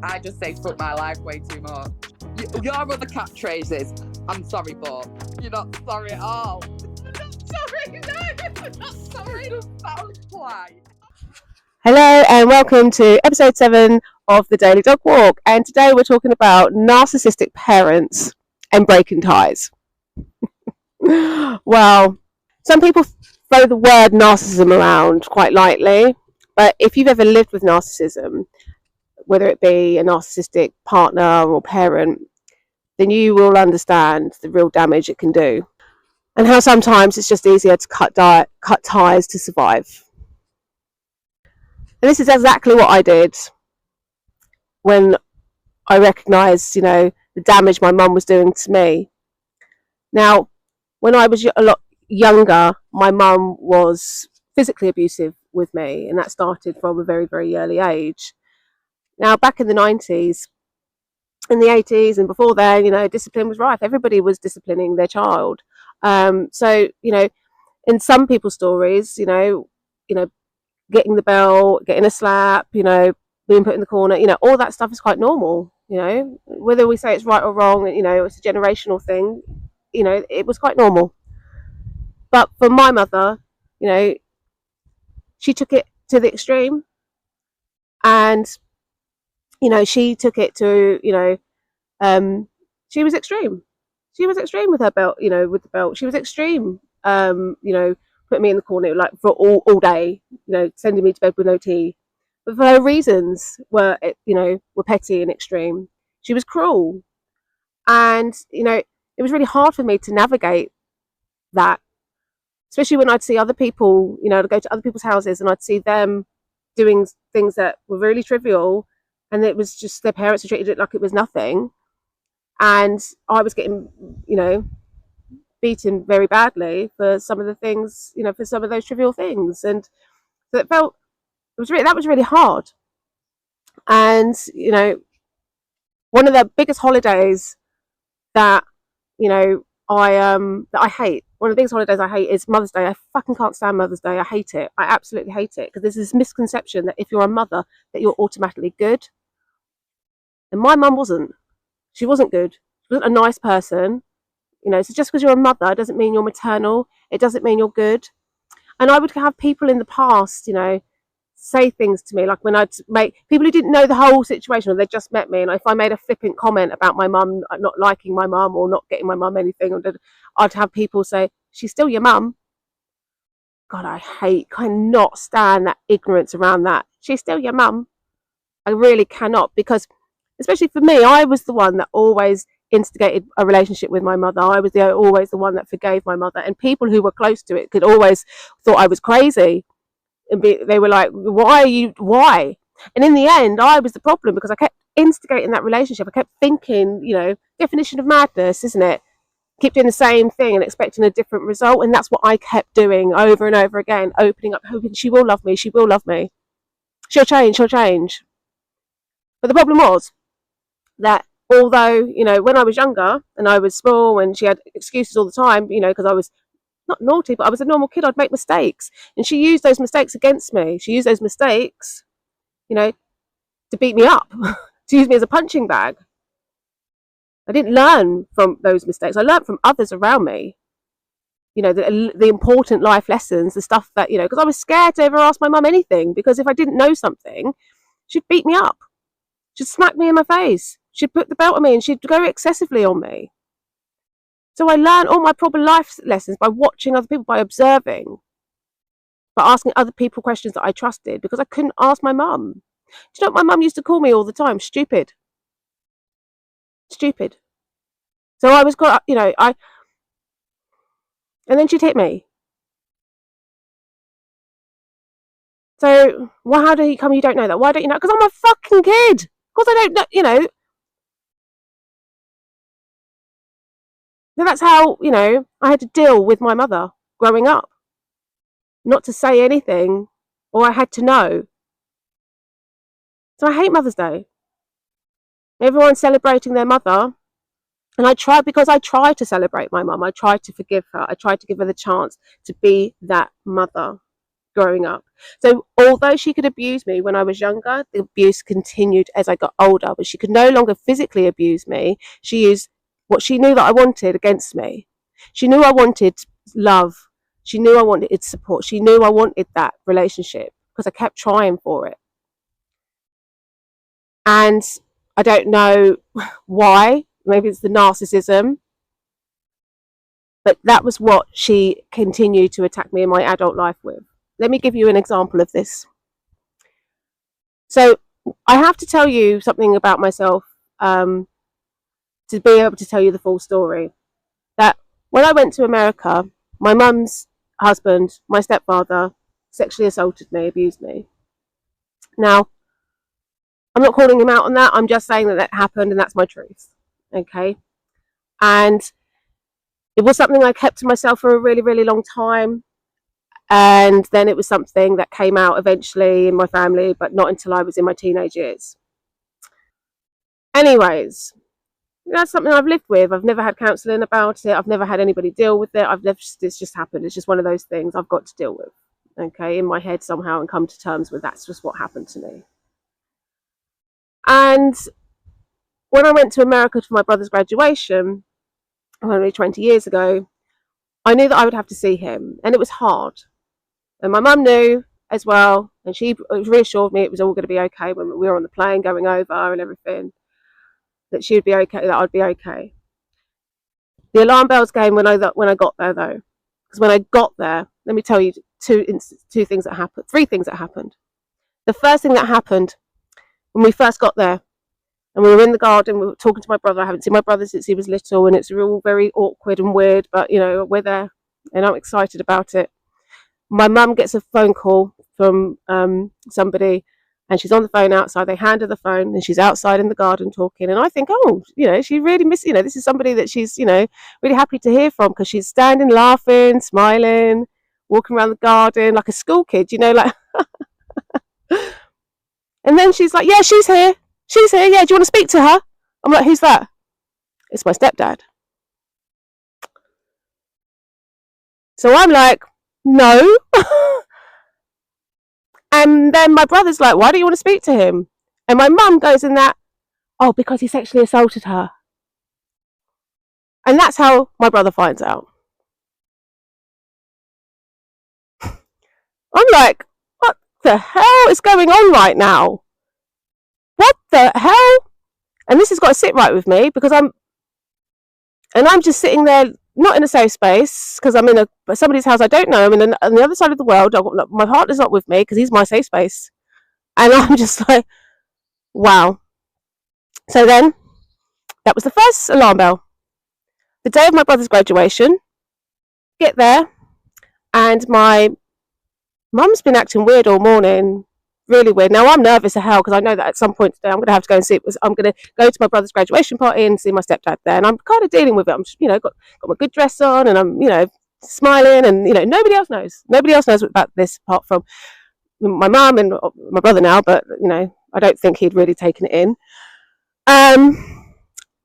I just say fuck my life way too much. Your other catchphrases, I'm sorry, but you're not sorry at all. You're not sorry, no, you're not sorry. Sounds polite. Hello and welcome to episode 7 of the Daily Dog Walk, and today we're talking about narcissistic parents and breaking ties. Well, some people throw the word narcissism around quite lightly, but if you've ever lived with narcissism, whether it be a narcissistic partner or parent, then you will understand the real damage it can do and how sometimes it's just easier to cut ties to survive. And this is exactly what I did when I recognised, the damage my mum was doing to me. Now, when I was a lot younger, my mum was physically abusive with me, and that started from a very, very early age. Now, back in the 90s, in the 80s, and before then, discipline was rife. Everybody was disciplining their child. So, in some people's stories, getting the bell, getting a slap, being put in the corner, all that stuff is quite normal, whether we say it's right or wrong, it's a generational thing, it was quite normal. But for my mother, she took it to the extreme, and, she took it to, she was extreme. She was extreme with her belt, with the belt. She was extreme, put me in the corner like for all day, sending me to bed with no tea. But for her reasons were petty and extreme. She was cruel. And, it was really hard for me to navigate that, especially when I'd see other people, I'd go to other people's houses and I'd see them doing things that were really trivial, and it was just their parents had treated it like it was nothing. And I was getting, beaten very badly for some of the things, for some of those trivial things, and so that was really hard. And one of the biggest holidays that I hate. One of the biggest holidays I hate is Mother's Day. I fucking can't stand Mother's Day. I hate it. I absolutely hate it, because there's this misconception that if you're a mother, that you're automatically good. And my mum wasn't. She wasn't good. She wasn't a nice person. So just because you're a mother doesn't mean you're maternal. It doesn't mean you're good. And I would have people in the past, say things to me, like when I'd make people who didn't know the whole situation, or they just met me, and if I made a flippant comment about my mum, not liking my mum or not getting my mum anything, I'd have people say, "She's still your mum." God, I cannot stand that ignorance around that. She's still your mum. I really cannot, because especially for me, I was the one that always instigated a relationship with my mother. I was always the one that forgave my mother, and people who were close to it could always thought I was crazy, and they were like, why? And in the end, I was the problem, because I kept instigating that relationship. I kept thinking, definition of madness, isn't it? Keep doing the same thing and expecting a different result, and that's what I kept doing over and over again, opening up, hoping she will love me, she'll change. But the problem was that although, when I was younger and I was small and she had excuses all the time, because I was not naughty, but I was a normal kid, I'd make mistakes. And she used those mistakes against me. She used those mistakes, to beat me up, to use me as a punching bag. I didn't learn from those mistakes. I learned from others around me, the important life lessons, the stuff that, because I was scared to ever ask my mum anything, because if I didn't know something, she'd beat me up. She'd smack me in my face. She'd put the belt on me, and she'd go excessively on me. So I learned all my proper life lessons by watching other people, by observing, by asking other people questions that I trusted, because I couldn't ask my mum. Do you know what my mum used to call me all the time? Stupid. So I was got, and then she'd hit me. So, well, how do you come? You don't know that? Why don't you know? Because I'm a fucking kid. Of course I don't know, So that's how, I had to deal with my mother growing up. Not to say anything, or I had to know. So I hate Mother's Day. Everyone's celebrating their mother. And I tried to celebrate my mum. I tried to forgive her. I tried to give her the chance to be that mother growing up. So although she could abuse me when I was younger, the abuse continued as I got older, but she could no longer physically abuse me. She used what she knew that I wanted against me. She knew I wanted love. She knew I wanted support. She knew I wanted that relationship because I kept trying for it. And I don't know why. Maybe it's the narcissism. But that was what she continued to attack me in my adult life with. Let me give you an example of this. So I have to tell you something about myself to be able to tell you the full story. That when I went to America, my mum's husband, my stepfather, sexually assaulted me, abused me. Now, I'm not calling him out on that. I'm just saying that that happened and that's my truth. Okay? And it was something I kept to myself for a really, really long time. And then it was something that came out eventually in my family, but not until I was in my teenage years. Anyways, that's something I've lived with. I've never had counselling about it. I've never had anybody deal with it. It's just happened. It's just one of those things I've got to deal with, okay, in my head somehow, and come to terms with that's just what happened to me. And when I went to America for my brother's graduation, only 20 years ago, I knew that I would have to see him, and it was hard. And my mum knew as well, and she reassured me it was all going to be okay when we were on the plane going over and everything, that she would be okay, that I'd be okay. The alarm bells came when I got there, though, because when I got there, let me tell you three things that happened. The first thing that happened when we first got there, and we were in the garden, we were talking to my brother. I haven't seen my brother since he was little, and it's all very awkward and weird, but you know, we're there, and I'm excited about it. My mum gets a phone call from somebody, and she's on the phone outside. They hand her the phone, and she's outside in the garden talking. And I think, oh, you know, she really this is somebody that she's, you know, really happy to hear from, because she's standing, laughing, smiling, walking around the garden like a school kid, you know, like. And then she's like, yeah, she's here. She's here. Yeah, do you want to speak to her? I'm like, who's that? It's my stepdad. So I'm like, no. And then my brother's like, why do you want to speak to him? And my mum goes in that, oh, because he sexually assaulted her. And that's how my brother finds out. I'm like, what the hell is going on right now? What the hell? And this has got to sit right with me, because I'm just sitting there, not in a safe space, because I'm in somebody's house I don't know. I'm on the other side of the world. My partner's not with me because he's my safe space. And I'm just like, wow. So then, that was the first alarm bell. The day of my brother's graduation, get there, and my mum's been acting weird all morning. Really weird. Now I'm nervous as hell, because I know that at some point today I'm going to have to go and see. I'm going to go to my brother's graduation party and see my stepdad there, and I'm kind of dealing with it. I'm, you know, got my good dress on, and I'm, you know, smiling, and you know, nobody else knows about this apart from my mum and my brother now. But you know, I don't think he'd really taken it in.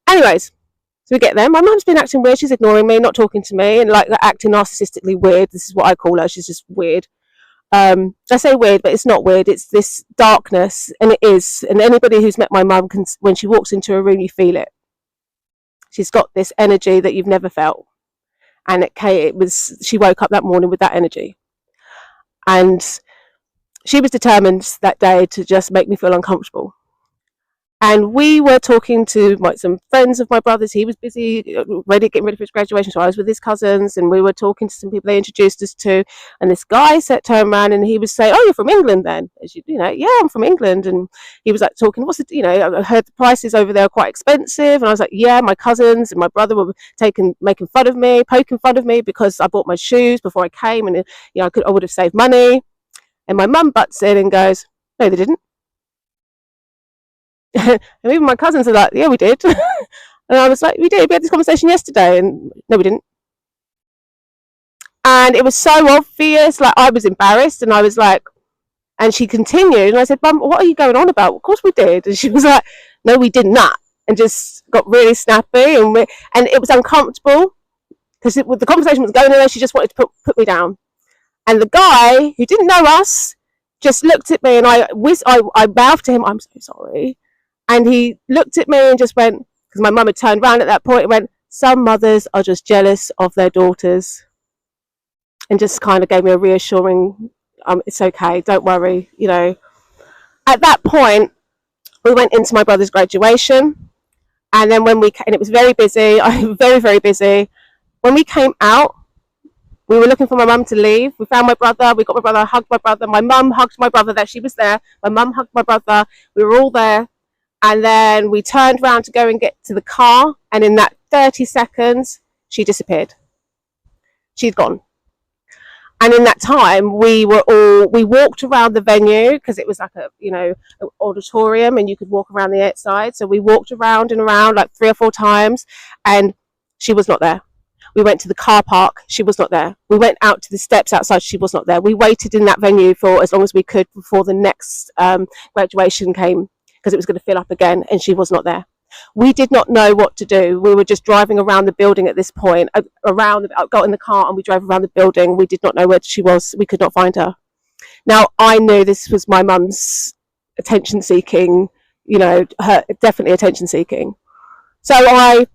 Anyways, so we get there. My mum's been acting weird. She's ignoring me, not talking to me, and like acting narcissistically weird. This is what I call her. She's just weird. I say weird, but it's not weird. It's this darkness, and it is. And anybody who's met my mum can, when she walks into a room, you feel it. She's got this energy that you've never felt, and she woke up that morning with that energy, and she was determined that day to just make me feel uncomfortable. And we were talking to some friends of my brother's. He was busy getting ready for his graduation, so I was with his cousins, and we were talking to some people they introduced us to. And this guy turned around, and he was saying, "Oh, you're from England, then?" As you know, yeah, I'm from England. And he was like talking, I heard the prices over there are quite expensive. And I was like, yeah, my cousins and my brother were making fun of me, poking fun of me because I bought my shoes before I came, and I would have saved money. And my mum butts in and goes, "No, they didn't." And even my cousins are like, yeah, we did. And I was like, we did. We had this conversation yesterday. And no, we didn't. And it was so obvious. Like, I was embarrassed, and I was like, and she continued, and I said, Mum, what are you going on about? Of course we did. And she was like, no, we did not. And just got really snappy, and it was uncomfortable because the conversation was going on, and she just wanted to put me down. And the guy who didn't know us just looked at me, and I mouthed to him, "I'm so sorry." And he looked at me and just went, because my mum had turned around at that point, and went, "Some mothers are just jealous of their daughters." And just kind of gave me a reassuring, "It's okay, don't worry." At that point, we went into my brother's graduation. And then and it was very busy, very, very busy. When we came out, we were looking for my mum to leave. We found my brother, we got my brother, I hugged my brother. My mum hugged my brother, that she was there. My mum hugged my brother. We were all there. And then we turned around to go and get to the car. And in that 30 seconds, she disappeared. She'd gone. And in that time, we walked around the venue, because it was like an auditorium, and you could walk around the outside. So we walked around and around like 3 or 4 times, and she was not there. We went to the car park. She was not there. We went out to the steps outside. She was not there. We waited in that venue for as long as we could before the next graduation came, because it was going to fill up again, and she was not there. We did not know what to do. We were just driving around the building at this point. I got in the car and we drove around the building. We did not know where she was. We could not find her. Now, I knew this was my mum's attention seeking, her definitely attention seeking. So I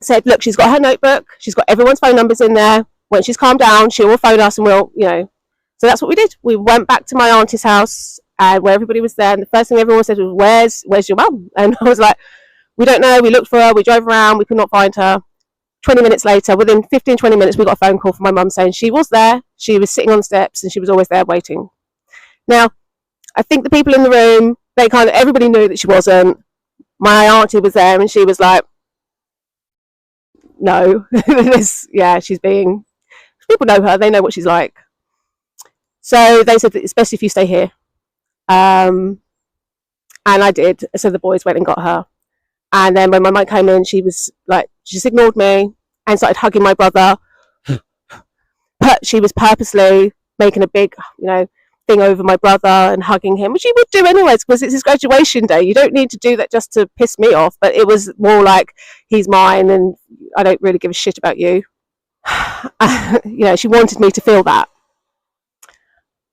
said, "Look, she's got her notebook. She's got everyone's phone numbers in there. When she's calmed down, she will phone us, and we'll. So that's what we did. We went back to my auntie's house, and where everybody was there. And the first thing everyone said was, "Where's your mum?" And I was like, "We don't know." We looked for her. We drove around. We could not find her. 20 minutes later, within 15, 20 minutes, we got a phone call from my mum saying she was there. She was sitting on the steps, and she was always there waiting. Now, I think the people in the room, everybody knew that she wasn't. My auntie was there, and she was like, "No, she's being." People know her. They know what she's like. So they said that it's best if you stay here. And I did. So the boys went and got her. And then when my mum came in, she was like, she just ignored me and started hugging my brother. But she was purposely making a big, thing over my brother and hugging him, which she would do anyways, because it's his graduation day. You don't need to do that just to piss me off. But it was more like, he's mine and I don't really give a shit about you. She wanted me to feel that.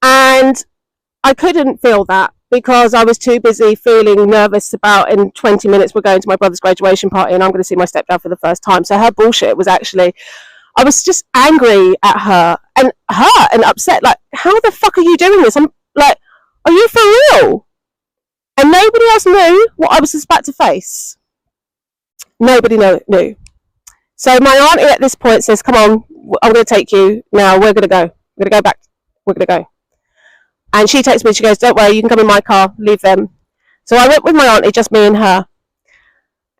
And I couldn't feel that, because I was too busy feeling nervous about, in 20 minutes we're going to my brother's graduation party and I'm going to see my stepdad for the first time. So her bullshit was actually, I was just angry at her and upset. Like, how the fuck are you doing this? I'm like, are you for real? And nobody else knew what I was about to face. Nobody knew. So my auntie at this point says, "Come on, I'm going to take you now. We're going to go. We're going to go back. We're going to go." And she takes me, she goes, "Don't worry, you can come in my car, leave them." So I went with my auntie, just me and her.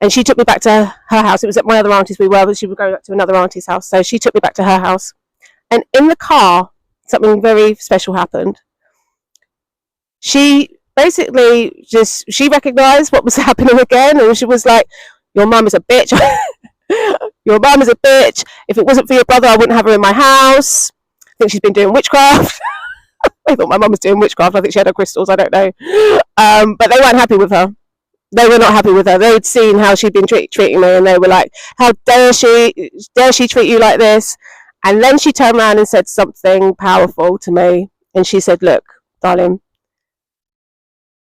And she took me back to her house. It was at my other auntie's but she was going back to another auntie's house. So she took me back to her house. And in the car, something very special happened. She basically she recognised what was happening again. And she was like, "Your mum is a bitch. Your mum is a bitch. If it wasn't for your brother, I wouldn't have her in my house. I think she's been doing witchcraft." I thought my mum was doing witchcraft. I think she had her crystals. I don't know. But they weren't happy with her. They were not happy with her. They'd seen how she'd been treating me, and they were like, "How dare she treat you like this?" And then she turned around and said something powerful to me. And she said, "Look, darling,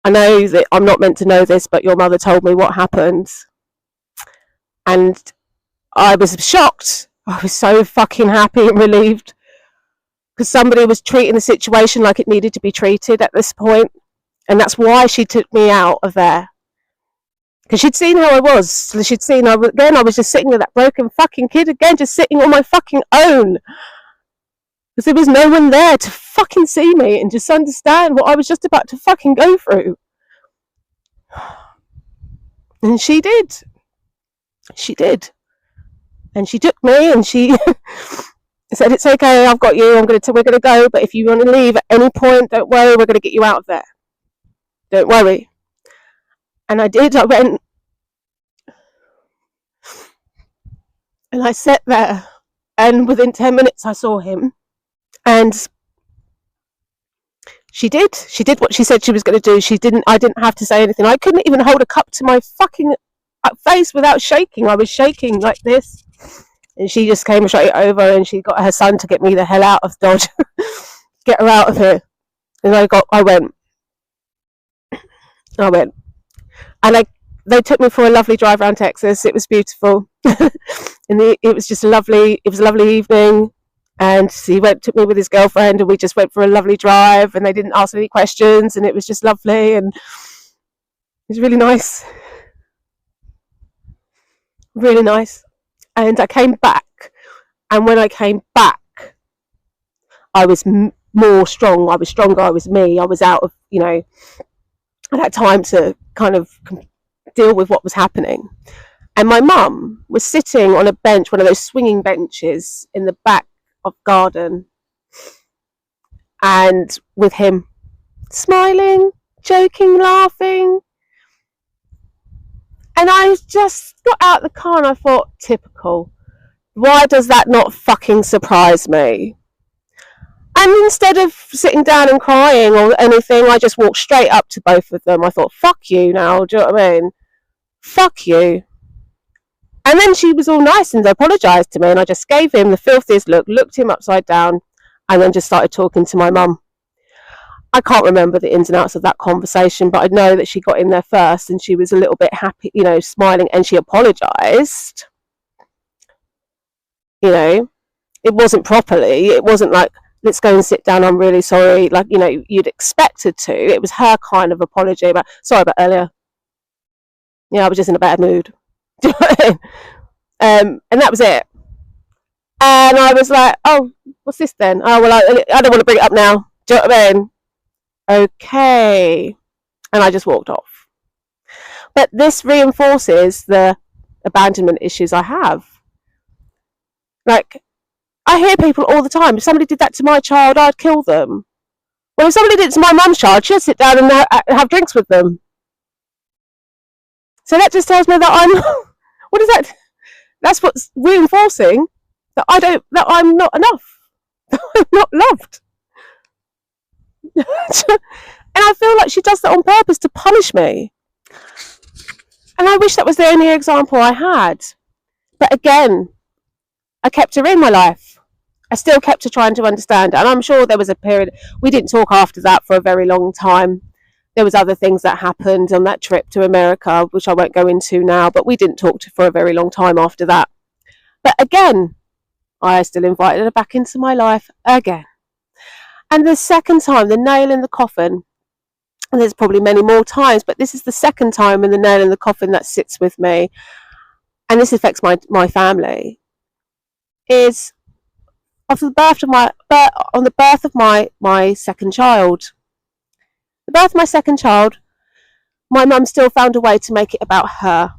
I know that I'm not meant to know this, but your mother told me what happened." And I was shocked. I was so fucking happy and relieved, because somebody was treating the situation like it needed to be treated at this point. And that's why she took me out of there. Because she'd seen how I was. She'd seen, I was just sitting with that broken fucking kid again, just sitting on my fucking own. Because there was no one there to fucking see me and just understand what I was just about to fucking go through. And she did. She did. And she took me and she said, "It's okay, I've got you, we're going to go, but if you want to leave at any point, don't worry, we're going to get you out of there. Don't worry." And I did. I went and I sat there, and within 10 minutes I saw him. And she did what she said she was going to do. I didn't have to say anything. I couldn't even hold a cup to my fucking face without shaking. I was shaking like this. And she just came straight over and she got her son to get me the hell out of Dodge. get her out of here. And I went, and they took me for a lovely drive around Texas. It was beautiful, and it was just a lovely evening. And he took me with his girlfriend, and we just went for a lovely drive. And they didn't ask any questions, and it was just lovely, and it was really nice, really nice. And I came back, and when I came back, I was more strong. I was stronger. I was me. I was out of, I had time to kind of deal with what was happening. And my mum was sitting on a bench, one of those swinging benches in the back of garden, and with him, smiling, joking, laughing. And I just got out of the car and I thought, typical. Why does that not fucking surprise me? And instead of sitting down and crying or anything, I just walked straight up to both of them. I thought, fuck you now, do you know what I mean? Fuck you. And then she was all nice and apologised to me, and I just gave him the filthiest look, looked him upside down, and then just started talking to my mum. I can't remember the ins and outs of that conversation, but I know that she got in there first and she was a little bit happy, smiling, and she apologised. It wasn't properly. It wasn't like, let's go and sit down, I'm really sorry, like, you'd expected to. It was her kind of apology about, sorry about earlier. Yeah, I was just in a bad mood. Do you know what I mean? And that was it. And I was like, oh, what's this then? Oh, well, I don't want to bring it up now. Do you know what I mean? Okay. And I just walked off. But this reinforces the abandonment issues I have. Like, I hear people all the time, if somebody did that to my child, I'd kill them. Well, if somebody did it to my mum's child, she'd sit down and have drinks with them. So that just tells me that what is that? That's what's reinforcing that I'm not enough. That I'm not loved. And I feel like she does that on purpose to punish me. And I wish that was the only example I had. But again, I kept her in my life. I still kept her trying to understand. And I'm sure there was a period, we didn't talk after that for a very long time. There was other things that happened on that trip to America, which I won't go into now, but we didn't talk for a very long time after that. But again, I still invited her back into my life again. And the second time, the nail in the coffin, and there's probably many more times, but this is the second time in the nail in the coffin that sits with me, and this affects my family, is after the birth of my second child. The birth of my second child, my mum still found a way to make it about her.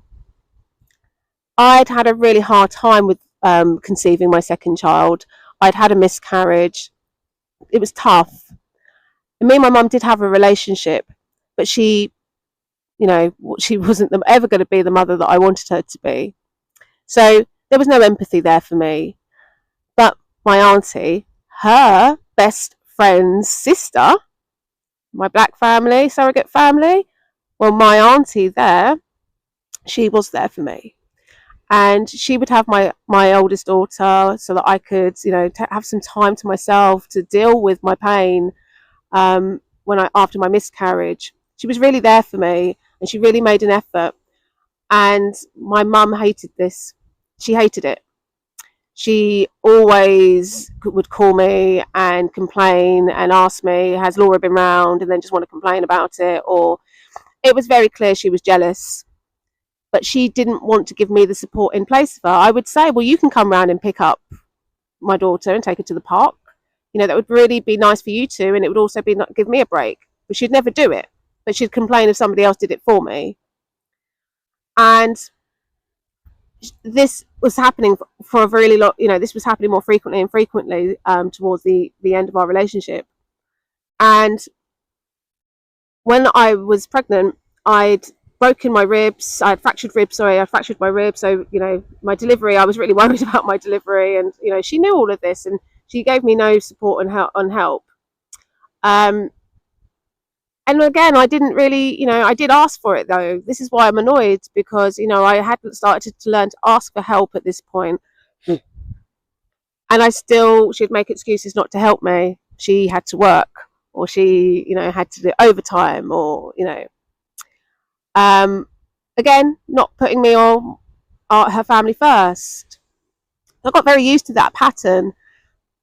I'd had a really hard time with conceiving my second child. I'd had a miscarriage. It was tough. And me and my mum did have a relationship, but she wasn't ever going to be the mother that I wanted her to be. So there was no empathy there for me. But my auntie, her best friend's sister, my black family, surrogate family, well, my auntie there, she was there for me. And she would have my oldest daughter so that I could, have some time to myself to deal with my pain after my miscarriage. She was really there for me, and she really made an effort. And my mum hated this. She hated it. She always would call me and complain and ask me, has Laura been round? And then just want to complain about it. Or it was very clear she was jealous. But she didn't want to give me the support in place of her. I would say, well, you can come round and pick up my daughter and take her to the park. That would really be nice for you two. And it would also give me a break. But she'd never do it. But she'd complain if somebody else did it for me. And this was happening for a really long, this was happening more frequently and frequently towards the end of our relationship. And when I was pregnant, I'd broken my ribs. I had fractured my ribs. So, my delivery, I was really worried about my delivery. And, she knew all of this, and she gave me no support and help. And again, I didn't really, I did ask for it though. This is why I'm annoyed, because, I hadn't started to learn to ask for help at this point. And she'd make excuses not to help me. she had to work, or she, had to do overtime, or, again, not putting me or her family first. I got very used to that pattern.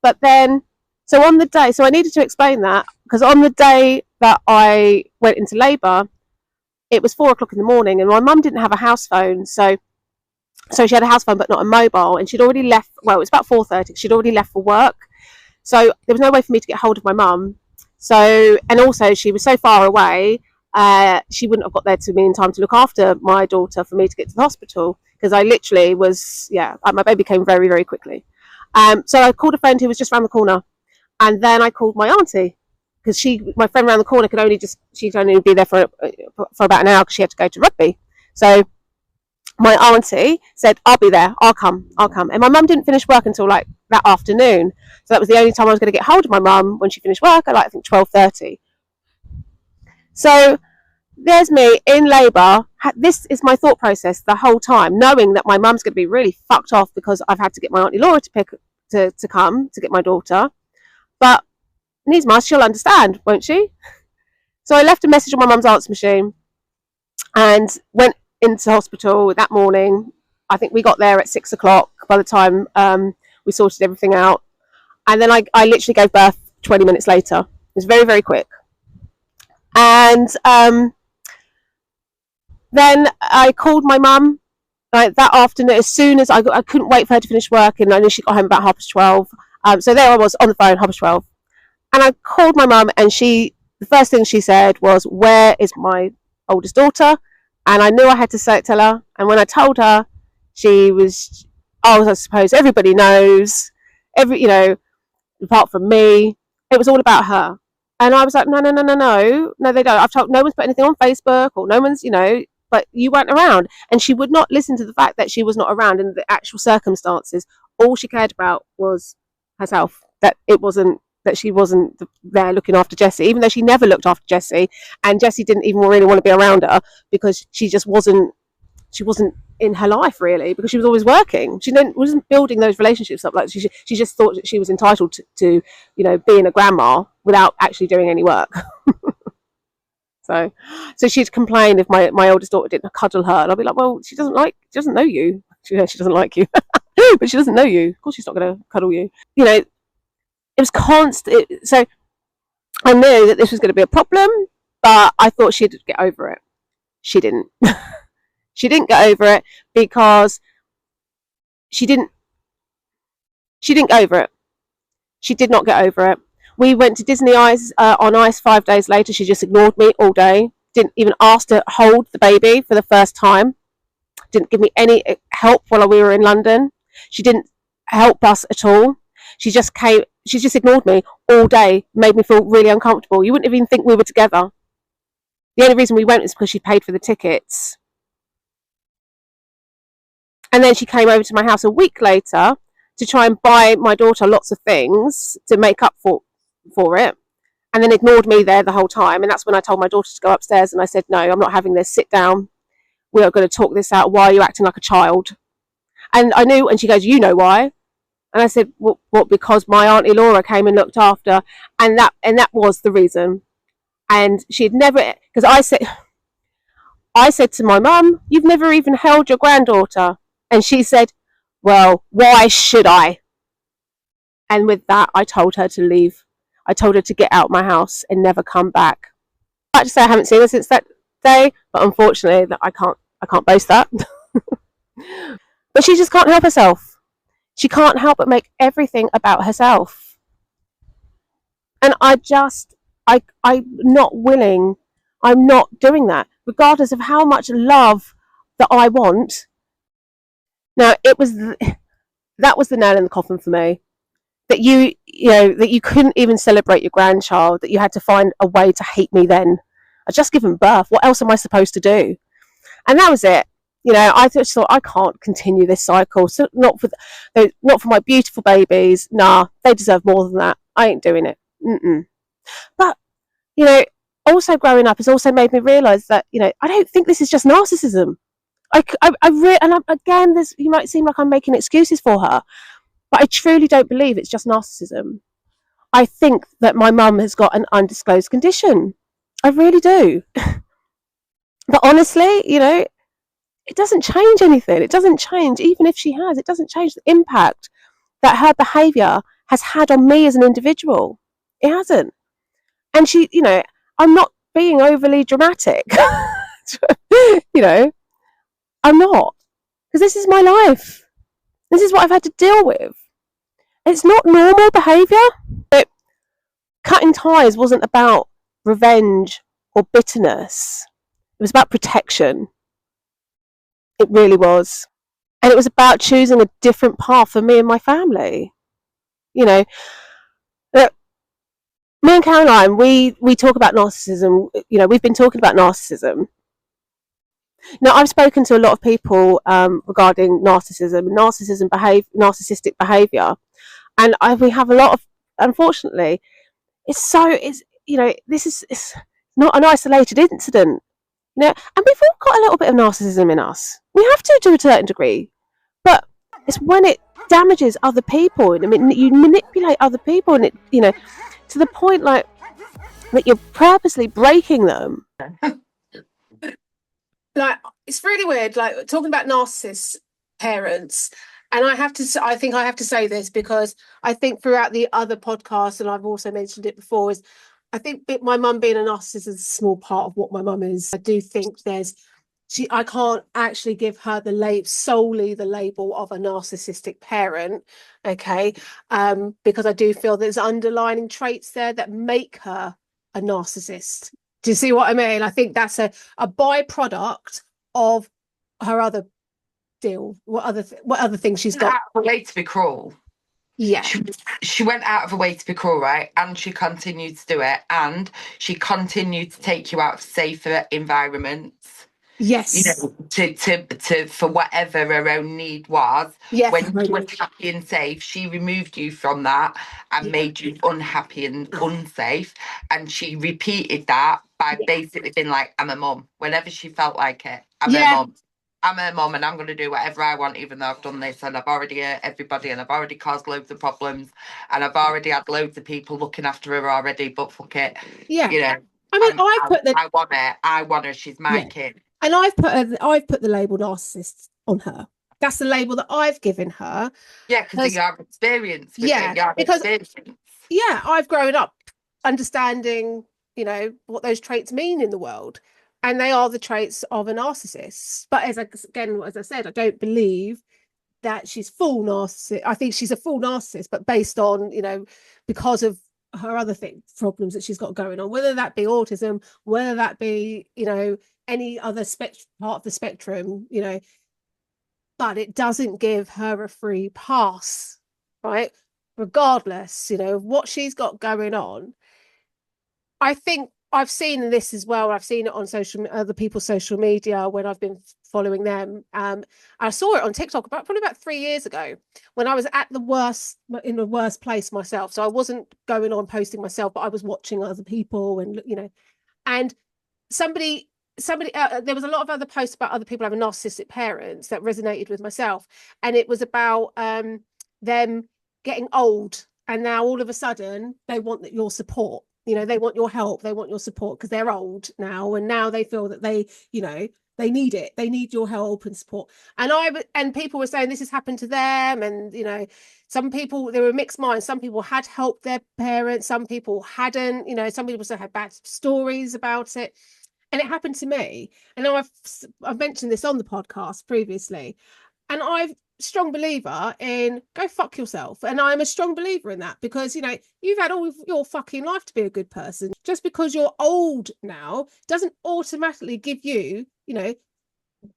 But then, so on the day, so I needed to explain that, because on the day that I went into labour, it was 4:00 in the morning, and my mum didn't have a house phone, so she had a house phone but not a mobile, and she'd already left. Well, it was about 4:30. She'd already left for work, so there was no way for me to get hold of my mum. So, and also she was so far away, she wouldn't have got there to me in time to look after my daughter for me to get to the hospital, because I literally was, my baby came very, very quickly. So I called a friend who was just around the corner, and then I called my auntie, because my friend around the corner she'd only be there for about an hour because she had to go to rugby. So my auntie said, I'll be there, I'll come. And my mum didn't finish work until like that afternoon. So that was the only time I was going to get hold of my mum, when she finished work at I think 12:30. So there's me in labour. This is my thought process the whole time, knowing that my mum's going to be really fucked off because I've had to get my Auntie Laura to come to get my daughter. But needs must, she'll understand, won't she? So I left a message on my mum's answer machine and went into hospital that morning. I think we got there at 6:00 by the time we sorted everything out. And then I literally gave birth 20 minutes later. It was very, very quick. And then I called my mum that afternoon. As soon as I couldn't wait for her to finish work, and I knew she got home about 12:30. So there I was on the phone, 12:30. And I called my mum, and the first thing she said was, "Where is my oldest daughter?" And I knew I had to tell her. And when I told her, she was, I suppose everybody knows, apart from me, it was all about her. And I was like, no, they don't. I've told, no one's put anything on Facebook, or no one's, but you weren't around. And she would not listen to the fact that she was not around and the actual circumstances. All she cared about was herself, that she wasn't there looking after Jessie, even though she never looked after Jessie, and Jessie didn't even really want to be around her because she just wasn't in her life really, because she was always working. She wasn't building those relationships up. Like she just thought that she was entitled to being a grandma without actually doing any work. So she'd complain if my oldest daughter didn't cuddle her, and I'd be like, well, she doesn't know you. She doesn't like you, but she doesn't know you. Of course she's not going to cuddle you. It was constant. So I knew that this was going to be a problem, but I thought she'd get over it. She didn't. She didn't get over it because she didn't get over it. She did not get over it. We went to Disney on Ice 5 days later. She just ignored me all day. Didn't even ask to hold the baby for the first time. Didn't give me any help while we were in London. She didn't help us at all. She just ignored me all day, made me feel really uncomfortable. You wouldn't even think we were together. The only reason we went is because she paid for the tickets. And then she came over to my house a week later to try and buy my daughter lots of things to make up for it, and then ignored me there the whole time. And that's when I told my daughter to go upstairs, and I said, no, I'm not having this. Sit down. We are going to talk this out. Why are you acting like a child? And I knew, and she goes, you know why? And I said, what? Because my Auntie Laura came and looked after, and that was the reason. And she'd never, because I said to my mum, you've never even held your granddaughter. And she said, well, why should I? And with that, I told her to leave. I told her to get out of my house and never come back. I have to say I haven't seen her since that day, but unfortunately, I can't boast that. But she just can't help herself. She can't help but make everything about herself. And I'm not willing. I'm not doing that, regardless of how much love that I want. Now, that was the nail in the coffin for me. That you couldn't even celebrate your grandchild, that you had to find a way to hate me then. I'd just given birth. What else am I supposed to do? And that was it. I just thought, I can't continue this cycle. So not for my beautiful babies. Nah, they deserve more than that. I ain't doing it. But, also growing up has also made me realise that, I don't think this is just narcissism. Again, you might seem like I'm making excuses for her, but I truly don't believe it's just narcissism. I think that my mum has got an undisclosed condition. I really do. But honestly, you know, it doesn't change anything. It doesn't change, even if she has, it doesn't change the impact that her behaviour has had on me as an individual. It hasn't. And she, you know, I'm not being overly dramatic. You know, I'm not. Because this is my life. This is what I've had to deal with. It's not normal behaviour. But cutting ties wasn't about revenge or bitterness. It was about protection. It really was. And it was about choosing a different path for me and my family. You know, me and Caroline, we talk about narcissism. You know, we've been talking about narcissism. Now, I've spoken to a lot of people regarding narcissistic behaviour, and we have a lot of, unfortunately, it's you know, it's not an isolated incident. You know, and we've all got a little bit of narcissism in us. We have to a certain degree, but it's when it damages other people, and I mean, you manipulate other people, and it, you know, to the point like that you're purposely breaking them. Like, it's really weird, like talking about narcissist parents. And I think I have to say this, because I think throughout the other podcasts, and I've also mentioned it before, is I think my mum being a narcissist is a small part of what my mum is. I do think I can't actually give her solely the label of a narcissistic parent, okay? Because I do feel there's underlying traits there that make her a narcissist. Do you see what I mean? I think that's a byproduct of her other deal. What other things she's got? Out of her way to be cruel. Yeah. She went out of her way to be cruel, right? And she continued to do it. And she continued to take you out of safer environments. Yes. You know, to for whatever her own need was. Yes. When you were happy and safe, she removed you from that and made you unhappy and unsafe. And she repeated that by basically being like, I'm a mum. Whenever she felt like it, I'm a mum. I'm her mum, and I'm going to do whatever I want, even though I've done this and I've already hurt everybody and I've already caused loads of problems and I've already had loads of people looking after her already, but fuck it. Yeah. You know, I mean, I want her. She's my kid. And I've put the label narcissist on her. That's the label that I've given her. Yeah, because you have experience with it. I've grown up understanding, you know, what those traits mean in the world. And they are the traits of a narcissist. But as I said, I don't believe that she's full narcissist. I think she's a full narcissist, but based on, you know, because of her other problems that she's got going on, whether that be autism, whether that be, you know, any other part of the spectrum, you know. But it doesn't give her a free pass, right? Regardless, you know, of what she's got going on. I think I've seen this as well. I've seen it on other people's social media when I've been following them. I saw it on TikTok probably about 3 years ago when I was in the worst place myself. So I wasn't going on posting myself, but I was watching other people, and you know, and somebody there was a lot of other posts about other people having narcissistic parents that resonated with myself, and it was about them getting old, and now all of a sudden they want your support. You know, they want your help, they want your support because they're old now, and now they feel that they, you know, they need it. They need your help and support. And people were saying this has happened to them, and you know, some people, there were mixed minds. Some people had helped their parents, some people hadn't. You know, some people still had bad stories about it, and it happened to me. And now I've mentioned this on the podcast previously, and I'm strong believer in go fuck yourself, and I'm a strong believer in that, because you know, you've had all of your fucking life to be a good person. Just because you're old now doesn't automatically give you, you know,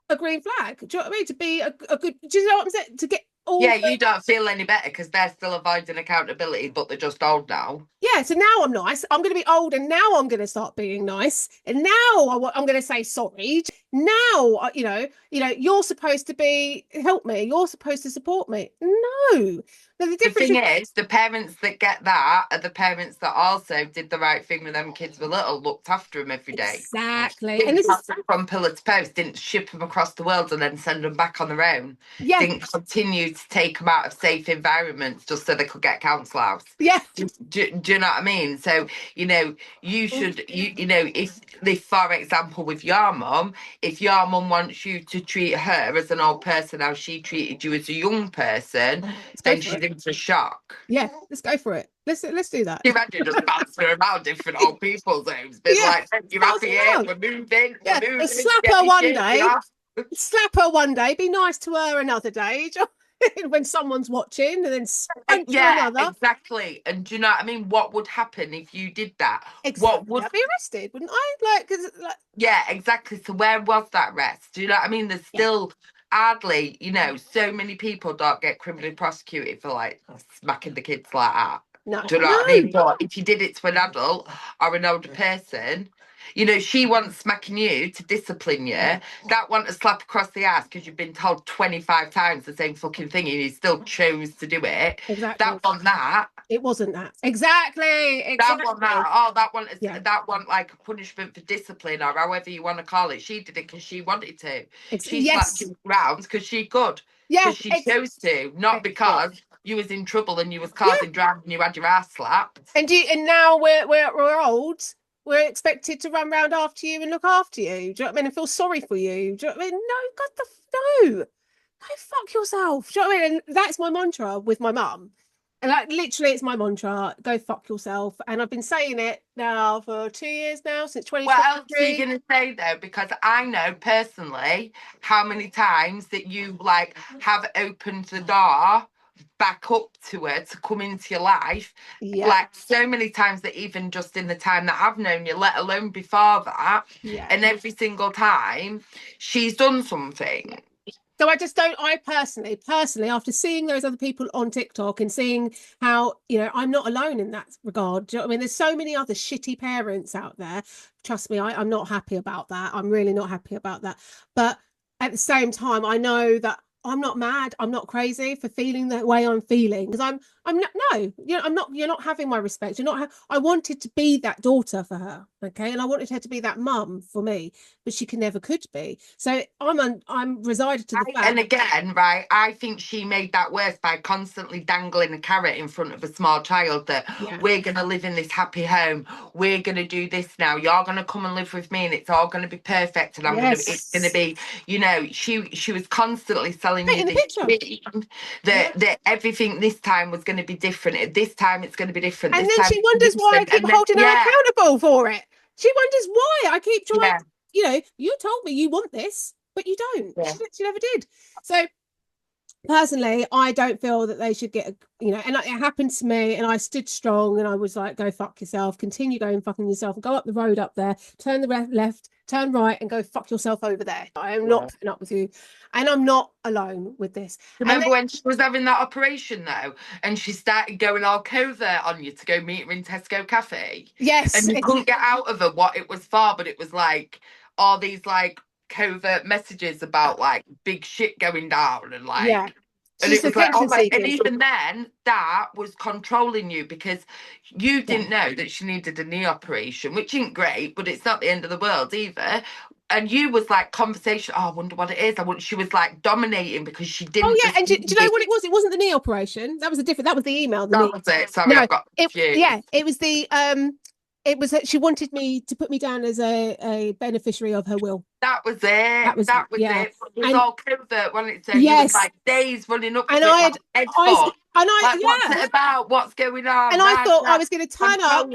a green flag. Do you know what I mean? To be a good, do you know what I'm saying? To get all you don't feel any better because they're still avoiding accountability, but they're just old now. Yeah, so now I'm nice. I'm going to be old, and now I'm going to start being nice, and now I'm going to say sorry. Now, you know, you're supposed to help me. You're supposed to support me. No, Now, the The difference thing is, the parents that get that are the parents that also did the right thing when them kids were little, looked after them every day. exactly, and Didn't this is pass them from pillar to post, didn't ship them across the world and then send them back on their own. yeah, Didn't continue to take them out of safe environments just so they could get council house. yeah, Do you know what I mean? So, you know, you should, you know, if, for example, with your mum, if your mum wants you to treat her as an old person, how she treated you as a young person, then she's in for shock. yeah. Let's go for it. Let's do that. You imagine just bouncing around different old people's homes, been Yeah, like, you're happy here, around. we're moving, Yeah, we're and moving. slap get her me one shit, day. yeah. Slap her one day. Be nice to her another day. Do you know what I mean? When someone's watching, and then punch her Yeah, another. exactly. And do you know what I mean? What would happen if you did that? Exactly. What would? I'd be arrested, wouldn't I? Like, 'cause, like, Yeah, exactly. So where was that rest? Do you know what I mean? There's Yeah. still hardly, you know, so many people don't get criminally prosecuted for like smacking the kids like that. no, Do you know what I mean? But if you did it to an adult or an older person, you know, she wants smacking you to discipline you. That one to slap across the ass because you've been told 25 times the same fucking thing and you still chose to do it. exactly. That one, that. It wasn't that. Exactly. That one, that. Oh, that one is Yeah. that one like a punishment for discipline or however you want to call it. She did it because she wanted to. She slapped you around because she could. Yeah. Because she chose to, not because you was in trouble and you was causing drama and you had your ass slapped. And now we're old. We're expected to run around after you and look after you. Do you know what I mean? And feel sorry for you. Do you know what I mean? No, God, no. Go fuck yourself. Do you know what I mean? And that's my mantra with my mum. And like literally, it's my mantra. Go fuck yourself. And I've been saying it now for 2 years now, since 2023. What else are you going to say though? Because I know personally how many times that you like have opened the door back up to her to come into your life. Yeah. Like so many times that even just in the time that I've known you, let alone before that, Yeah. and every single time she's done something. So I just don't, I personally, after seeing those other people on TikTok and seeing how, you know, I'm not alone in that regard. Do you know what I mean? There's so many other shitty parents out there. Trust me, I'm not happy about that. I'm really not happy about that. But at the same time, I know that I'm not mad. I'm not crazy for feeling the way I'm feeling, because I'm not, no, you know, I'm not, you're not having my respect. You're not, I wanted to be that daughter for her. Okay. And I wanted her to be that mum for me, but she never could be. So I'm resided to the fact. And again, right, I think she made that worse by constantly dangling a carrot in front of a small child that we're going to live in this happy home. We're going to do this now. You're going to come and live with me and it's all going to be perfect. And it's going to be, you know, she was constantly selling you this dream that everything this time was going to be different. This time it's going to be different. And then she wonders why I keep holding her accountable for it. She wonders why I keep trying. You know, you told me you want this, but you don't. She never did. So personally, I don't feel that they should get, you know, and it happened to me and I stood strong and I was like, go fuck yourself, continue going fucking yourself, go up the road up there, turn the left, turn right and go fuck yourself over there. I am not putting up with you. And I'm not alone with this. Remember when she was having that operation though, and she started going all covert on you to go meet her in Tesco Cafe? Yes. And you couldn't get out of her what it was for, but it was like all these like covert messages about like big shit going down and like and it was like, oh my, and even then that was controlling you because you didn't know that she needed a knee operation, which isn't great, but it's not the end of the world either. And you was like conversation, oh, I wonder what it is. She was like dominating because she didn't. Oh yeah, and do you know what it was? It wasn't the knee operation. That was that was the email. That was it. Sorry, I've got confused. It was the it was that she wanted me to put me down as a beneficiary of her will. That was it. That was it. It was all covert, wasn't it? So you was like days running up to and it, what's it about? What's going on? And I thought I was going to turn up.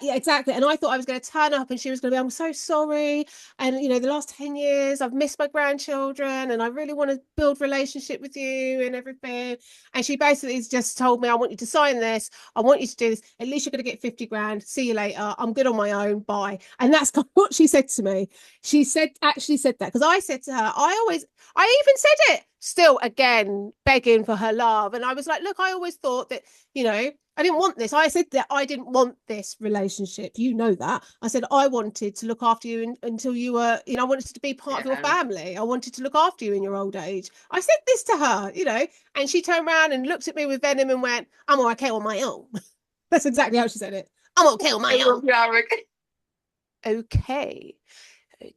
Yeah, exactly. And I thought I was going to turn up and she was going to be, I'm so sorry. And, you know, the last 10 years, I've missed my grandchildren and I really want to build relationship with you and everything. And she basically just told me, I want you to sign this. I want you to do this. At least you're going to get 50 grand. See you later. I'm good on my own. Bye. And that's what she said to me. She actually said that because I said to her, I even said it still again, begging for her love. And I was like, look, I always thought that, you know, I didn't want this. I said that I didn't want this relationship. You know that. I said I wanted to look after you until you were, you know, I wanted to be part of your family. I wanted to look after you in your old age. I said this to her, you know, and she turned around and looked at me with venom and went, I'm okay on my own. That's exactly how she said it. I'm okay on my own. Okay.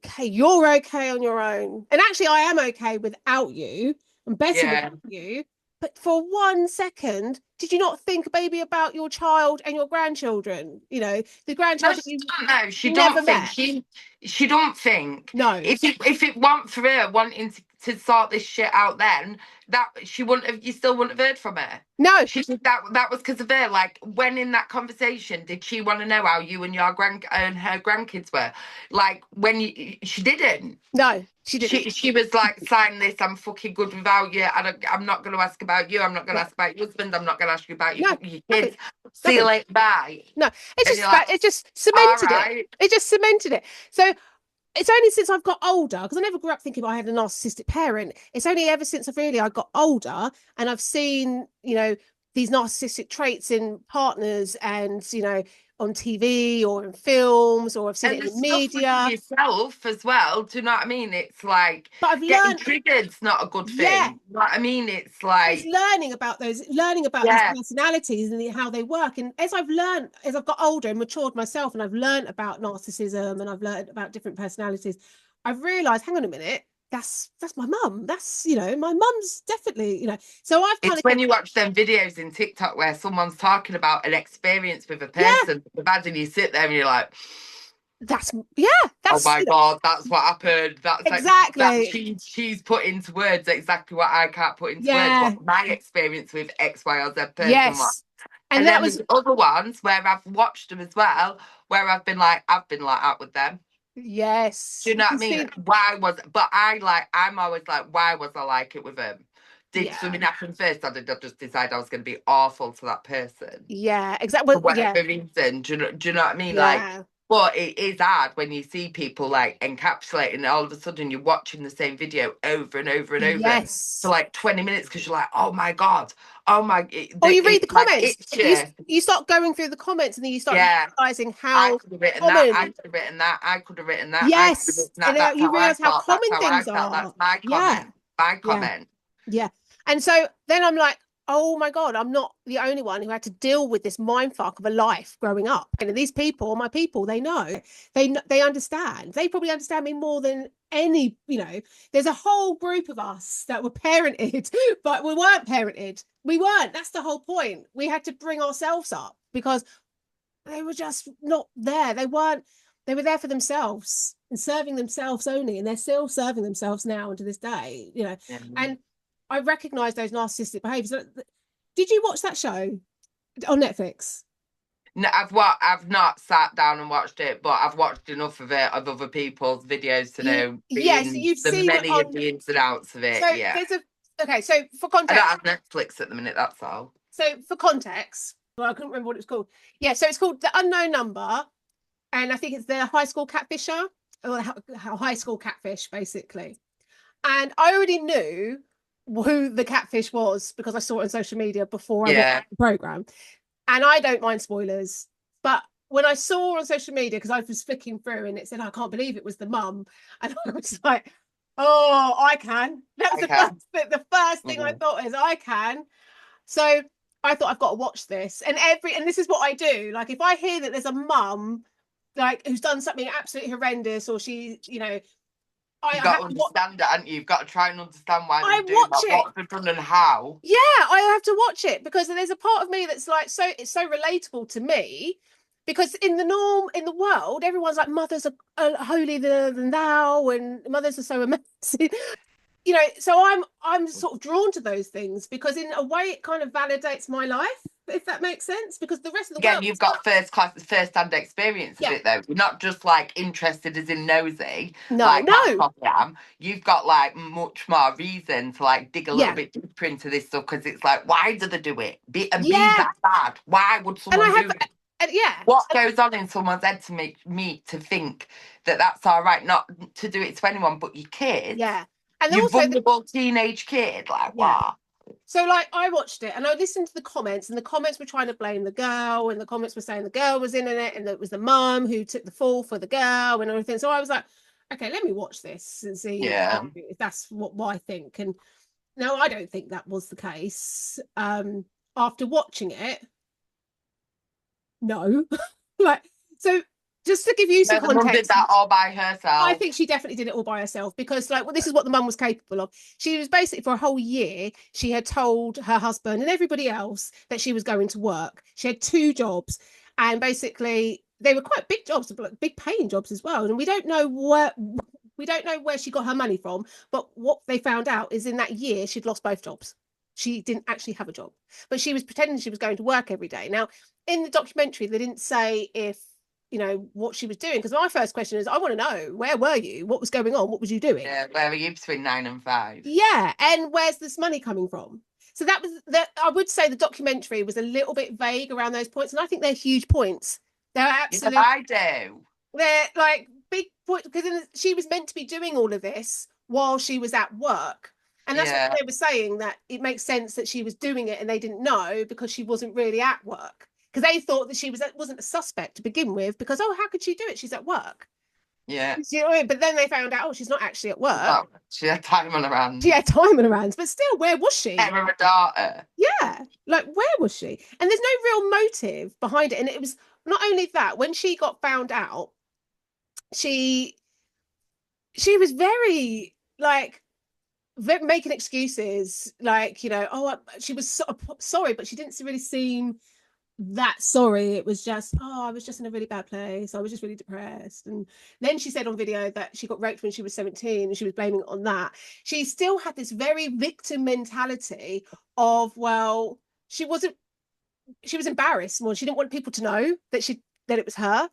Okay, you're okay on your own. And actually, I am okay without you. I'm better without you. But for 1 second, did you not think, baby, about your child and your grandchildren? You know, the grandchildren No, you no, she never don't think met. she don't think. No. If it weren't for her wanting to sort this shit out, then that she wouldn't have. You still wouldn't have heard from her. No. She that was because of her. Like, when in that conversation did she want to know how you and your and her grandkids were? Like, when she didn't. No, she didn't. She was like, sign this, I'm fucking good without you. I'm not going to ask about you. I'm not going to ask about your husband. I'm not going to ask you about your kids. See you later, bye. No, it just cemented it. It just cemented it. So it's only since I've got older, because I never grew up thinking I had a narcissistic parent. It's only ever since I got older and I've seen, you know, these narcissistic traits in partners and, you know, on TV or in films, or I've seen it in the media. Yourself as well. Do you know what I mean? It's like, but I've getting learned triggered's not a good thing. Yeah. You know what I mean? It's like, it's learning about these personalities and how they work. And as I've got older and matured myself, and I've learned about narcissism and I've learned about different personalities, I've realized, hang on a minute, that's my mum. That's, you know, my mum's definitely, you know. So I've kind of, when you watch them videos in TikTok where someone's talking about an experience with a person, imagine you sit there and you're like, that's oh my God, that's what happened. That's exactly she's put into words exactly what I can't put into words, what my experience with X, Y, or Z person was. And then there's other ones where I've watched them as well, where I've been like that with them. Yes. Do you know what I mean? I'm always like, why was I like it with him? Did something happen first, or did I just decide I was going to be awful to that person? Yeah, exactly. For whatever reason. Do you know what I mean? Yeah. Like, but it is hard when you see people like encapsulating, and all of a sudden you're watching the same video over and over and over for like 20 minutes because you're like, oh my God. Oh my! You read the comments. You start going through the comments, and then you start realizing how I could have written that. I could have written that. I could have written that. Yes, and you realize how common things are. That's my comment. My comment. Yeah. And so then I'm like, oh my God, I'm not the only one who had to deal with this mindfuck of a life growing up. And these people are my people. They know. They understand. They probably understand me more than any, you know. There's a whole group of us that were parented, but we weren't parented. We weren't. That's the whole point. We had to bring ourselves up because they were just not there. They weren't. They were there for themselves and serving themselves only. And they're still serving themselves now and to this day, you know. And I recognize those narcissistic behaviors. Did you watch that show on Netflix? No, I've not sat down and watched it, but I've watched enough of it, of other people's videos to know. Yes, you've seen many of the ins and outs of it. So for context, I don't have Netflix at the minute. That's all. So for context, well, I couldn't remember what it's called. Yeah, so it's called The Unknown Number, and I think it's the high school catfisher, or high school catfish, basically. And I already knew who the catfish was because I saw it on social media before I watched the program. And I don't mind spoilers, but when I saw on social media, because I was flicking through and it said, I can't believe it was the mum, and I was like, oh, I can. That was the first thing I thought is I can. So I thought, I've got to watch this. And this is what I do. Like, if I hear that there's a mum like who's done something absolutely horrendous, or she, you know, you've got to understand it, haven't you? You've got to try and understand why they do what they've done and how. Yeah, I have to watch it because there's a part of me that's like, it's so relatable to me, because in the world, everyone's like, mothers are holier than thou, and mothers are so amazing. You know, so I'm sort of drawn to those things because in a way it kind of validates my life, if that makes sense, because the rest of the world, you've got first-hand experience of it though. You're not just like interested as in nosy. No. You've got like much more reason to like dig a little bit deeper into this stuff, because it's like, why do they do it? Be that bad? Why would someone do it? What goes on in someone's head to make me to think that that's all right, not to do it to anyone but your kids? Yeah. And your also vulnerable teenage kid, like, wow. So, like, I watched it and I listened to the comments, and the comments were trying to blame the girl, and the comments were saying the girl was in it, and that it was the mum who took the fall for the girl and everything. So I was like, okay, let me watch this and see if that's what I think. And no, I don't think that was the case. After watching it, no. Like, so just to give you some The mum did context, that all by herself. I think she definitely did it all by herself, because, like, well, this is what the mum was capable of. She was basically, for a whole year, she had told her husband and everybody else that she was going to work. She had 2 jobs, and basically they were quite big jobs, big paying jobs as well. And we don't know where she got her money from, but what they found out is in that year she'd lost both jobs. She didn't actually have a job, but she was pretending she was going to work every day. Now, in the documentary, they didn't say if, you know, what she was doing, because my first question is, I want to know, where were you, what was going on, what was you doing? Yeah, where were you between 9 and 5? Yeah, and where's this money coming from? So that was that. I would say the documentary was a little bit vague around those points, and I think they're huge points. They're absolute. Yeah, I do. They're like big points, because she was meant to be doing all of this while she was at work, and that's what they were saying, that it makes sense that she was doing it and they didn't know, because she wasn't really at work, because they thought that she wasn't a suspect to begin with, because, oh, how could she do it, she's at work. Yeah. You know what I mean? But then they found out, oh, she's not actually at work. Oh, she had time on her hands. She had time on her hands, but still, where was she? Her daughter. Yeah, like, where was she? And there's no real motive behind it. And it was not only that, when she got found out, she was very, like, making excuses, like, you know, oh, she was sorry, but she didn't really seem that sorry. It was just, oh, I was just in a really bad place, I was just really depressed. And then she said on video that she got raped when she was 17, and she was blaming it on that. She still had this very victim mentality of, well, she was embarrassed more. She didn't want people to know that it was her.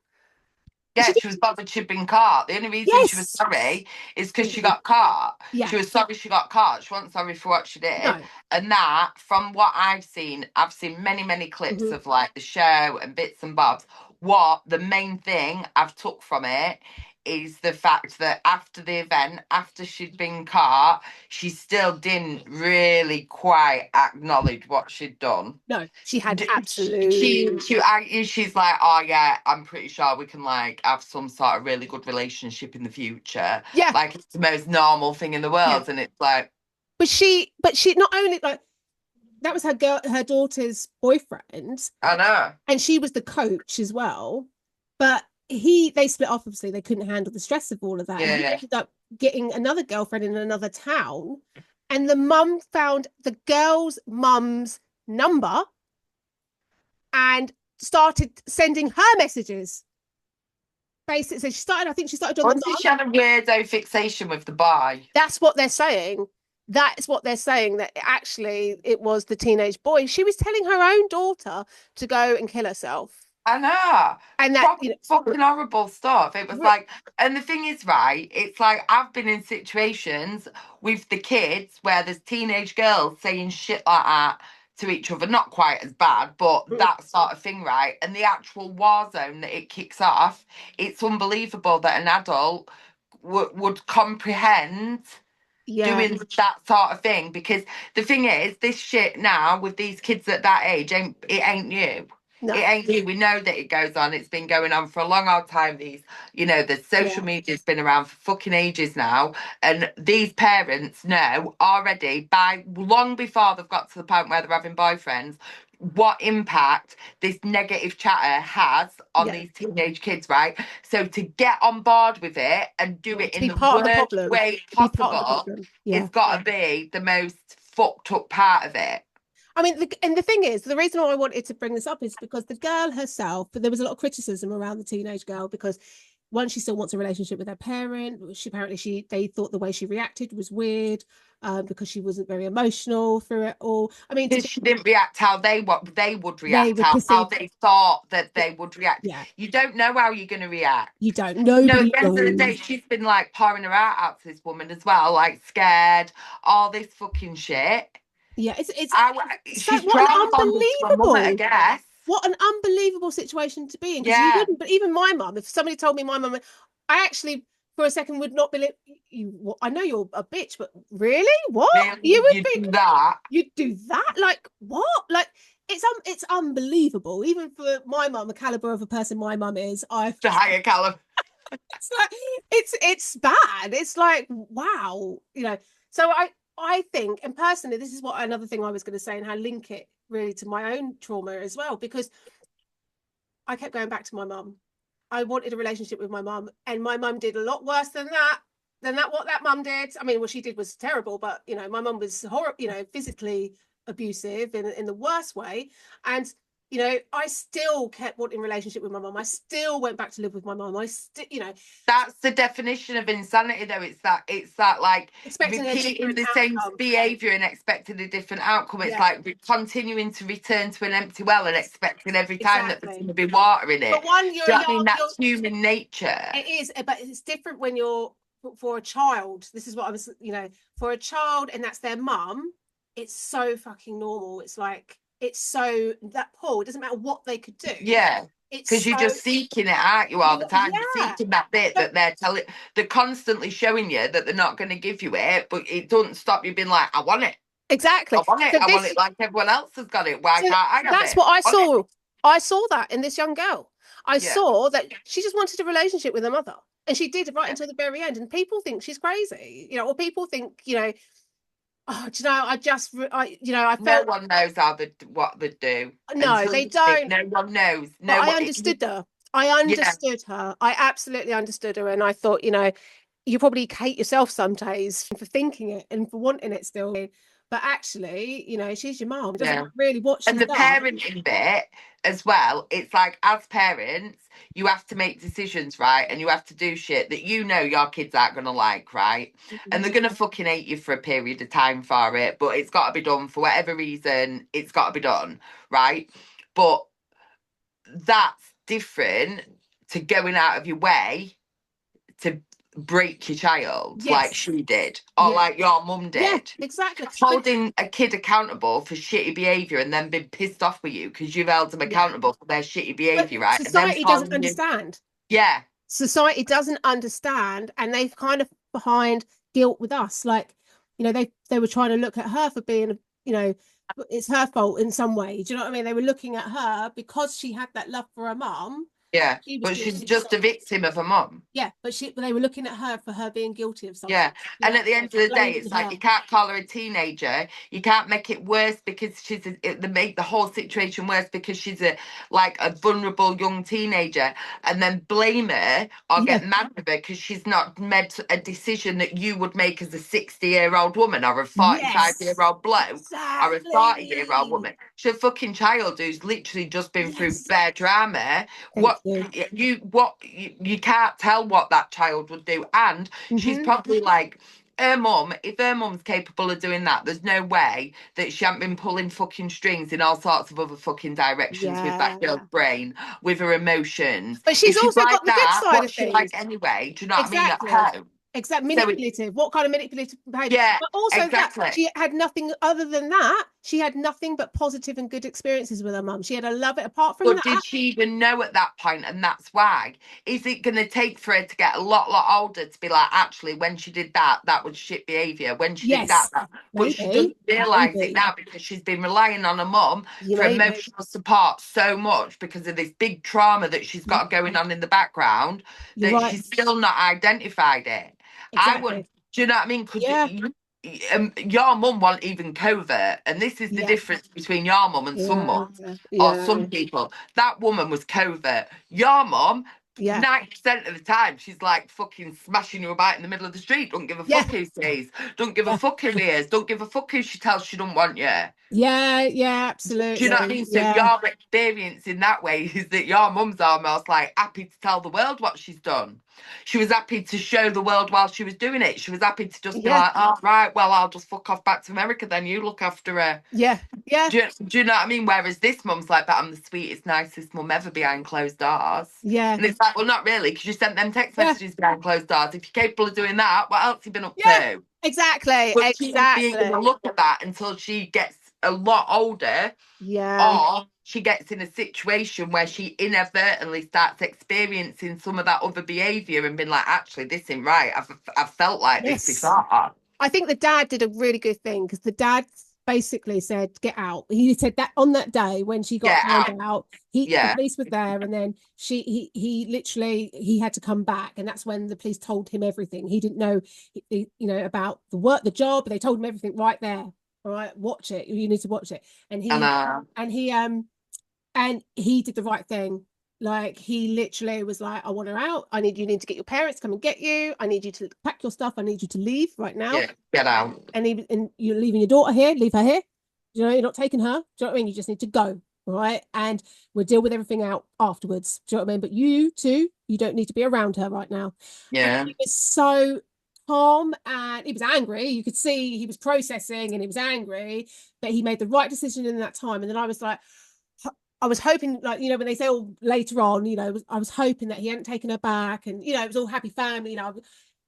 Yeah, she was bothered she'd been caught. The only reason she was sorry is because she got caught. Yeah. She was sorry she got caught. She wasn't sorry for what she did. No. And that, from what I've seen many, many clips of, like, the show and bits and bobs. What the main thing I've took from it is the fact that after the event, after she'd been caught, she still didn't really quite acknowledge what she'd done. No, she had absolutely. She's like, oh yeah, I'm pretty sure we can, like, have some sort of really good relationship in the future. Yeah, like, it's the most normal thing in the world, and it's like. But she not only, like, that was her daughter's boyfriend. I know, and she was the coach as well, but. They split off, obviously. They couldn't handle the stress of all of that. Yeah. He ended up getting another girlfriend in another town, and the mum found the girl's mum's number and started sending her messages. Basically, she started on the. She had a weirdo fixation with the boy. That's what they're saying. That's what they're saying, that actually it was the teenage boy. She was telling her own daughter to go and kill herself. I know. And that, you know, fucking horrible stuff. It was like, and the thing is, right, it's like, I've been in situations with the kids where there's teenage girls saying shit like that to each other. Not quite as bad, but that sort of thing, right? And the actual war zone that it kicks off, it's unbelievable that an adult would comprehend doing that sort of thing. Because the thing is, this shit now with these kids at that age, it ain't new. No. It ain't new. We know that it goes on. It's been going on for a long old time. The social media's been around for fucking ages now. And these parents know already, by long before they've got to the point where they're having boyfriends, what impact this negative chatter has on these teenage kids, right? So to get on board with it and do it in the worst way possible, it's got to be the most fucked up part of it. I mean, and the thing is, the reason why I wanted to bring this up is because the girl herself, there was a lot of criticism around the teenage girl, because one, she still wants a relationship with her parent. They thought the way she reacted was weird, because she wasn't very emotional through it all. I mean, she didn't react how they would react, how they thought that they would react. Yeah. You don't know how you're going to react. You don't know. No, at the end of the day, she's been, like, pouring her heart out to this woman as well, like, scared, all this fucking shit. Yeah, she's what an unbelievable, I guess. What an unbelievable situation to be in. Because you wouldn't, but even my mum, if somebody told me my mum, I actually for a second would not believe you. I know you're a bitch, but really, what Really? you would You'd be do that? You'd do that? Like what? Like it's unbelievable. Even for my mum, the caliber of a person my mum is, The higher caliber. it's like it's bad. It's like wow, you know. So I think, and personally, this is what another thing I was going to say, and how link it really to my own trauma as well, because I kept going back to my mum. I wanted a relationship with my mum, and my mum did a lot worse than what that mum did. I mean, what she did was terrible, but you know, my mum was horrible, you know, physically abusive in the worst way. And you know, I still kept wanting a relationship with my mum. I still went back to live with my mum. I still, you know, that's the definition of insanity, though. It's that like expecting a repeating different the same outcome. behaviour and expecting a different outcome. It's Yeah. like continuing to return to an empty well and expecting every time that there's Exactly. going to be water in it. But one, Do you know what I mean? That's human nature. It is, but it's different when you're for a child. This is what I was, you know, for a child, and that's their mum. It's so fucking normal. It's like it's so that pull. It doesn't matter what they could do. Yeah. It's Because you're just seeking it, aren't you, all the time? Yeah. You're seeking that bit that they're constantly showing you that they're not going to give you it, but it doesn't stop you being like, I want it. Exactly. I want it. So I want it like everyone else has got it. Why can't I have that's it? what I saw. I saw that in this young girl. I Yeah. saw that she just wanted a relationship with her mother. And she did right until the very end. And people think she's crazy, you know, or people think, you know, oh, do you know, I felt no one knows what they do. No, they don't. No one knows. No, I understood her. I understood her. I absolutely understood her. And I thought, you know, you probably hate yourself some days for thinking it and for wanting it still. But actually, you know, she's your mom. It doesn't matter really what she's and the done. parenting bit as well. It's like, as parents, you have to make decisions, right? And you have to do shit that you know your kids aren't going to like, right? And they're going to fucking hate you for a period of time for it, but it's got to be done for whatever reason. It's got to be done, right? But that's different to going out of your way to break your child like she did, or like your mum did. Yeah, exactly. Holding a kid accountable for shitty behaviour and then being pissed off with you because you've held them accountable for their shitty behaviour, right? Society doesn't understand. Yeah. Society doesn't understand, and they've kind of behind guilt with us. Like, you know, they were trying to look at her for being, you know, it's her fault in some way. Do you know what I mean? They were looking at her because she had that love for her mum. Yeah, but she's just a victim of her mum. Yeah, but they were looking at her for her being guilty of something. Yeah, and at the end of the day, it's like you can't call her a teenager. You can't make it worse because they make the whole situation worse because she's a vulnerable young teenager, and then blame her or get mad at her because she's not made a decision that you would make as a 60-year-old woman or a 45-year-old bloke or a 40-year-old woman. She's a fucking child who's literally just been through bare drama. You can't tell what that child would do, and she's probably like her mum. If her mum's capable of doing that, there's no way that she hasn't been pulling fucking strings in all sorts of other fucking directions with that girl's brain, with her emotions. But she's also got the good side of things. Like anyway, do you know what I mean? At home. Exactly, manipulative. What kind of manipulative behavior? Yeah, but also exactly. that she had nothing other than that. She had nothing but positive and good experiences with her mum. She had a love it. Apart from that, did she even know at that point? And that's why. Is it going to take for her to get a lot older to be like, actually, when she did that, that was shit behaviour. When she did that, but she doesn't realise it now because she's been relying on her mum for emotional support so much because of this big trauma that she's got going on in the background that she's still not identified it. I would, do you know what I mean? Your mum wasn't even covert, and this is the difference between your mum and some mums or some people. That woman was covert. Your mum, 90% of the time, she's like fucking smashing you about in the middle of the street. Don't give a fuck who sees. Don't give a fuck who hears. Don't give a fuck who she tells she don't want you. Yeah, absolutely. Do you know what I mean? So your experience in that way is that your mum's almost like happy to tell the world what she's done. She was happy to show the world while she was doing it. She was happy to just be like, oh, right, well, I'll just fuck off back to America then. You look after her. Yeah. Do you know what I mean? Whereas this mum's like, but I'm the sweetest, nicest mum ever behind closed doors. Yeah. And it's like, well, not really, because you sent them text messages behind closed doors. If you're capable of doing that, what else have you been up to? Exactly. But she ain't going to look at that until she gets a lot older. Yeah. Or she gets in a situation where she inadvertently starts experiencing some of that other behaviour and been like, actually, this ain't right. I've felt like this Yes. before. I think the dad did a really good thing, because the dad basically said, get out. He said that on that day when she got found out, the Yeah. police was there, and then he literally, he had to come back, and that's when the police told him everything. He didn't know, you know, about the work, the job. They told him everything right there. All right, watch it. You need to watch it. And he did the right thing. Like, he literally was like, I want her out. You need to get your parents to come and get you. I need you to pack your stuff. I need you to leave right now. Yeah, get out. And you're leaving your daughter here, leave her here. You know, you're not taking her. Do you know what I mean? You just need to go. All right. And we'll deal with everything out afterwards. Do you know what I mean? But you too, you don't need to be around her right now. Yeah. And he was so calm, and he was angry. You could see he was processing and he was angry, but he made the right decision in that time. And then I was like, I was hoping, like, you know, when they say, oh, later on, you know, I was hoping that he hadn't taken her back, and, you know, it was all happy family, you know,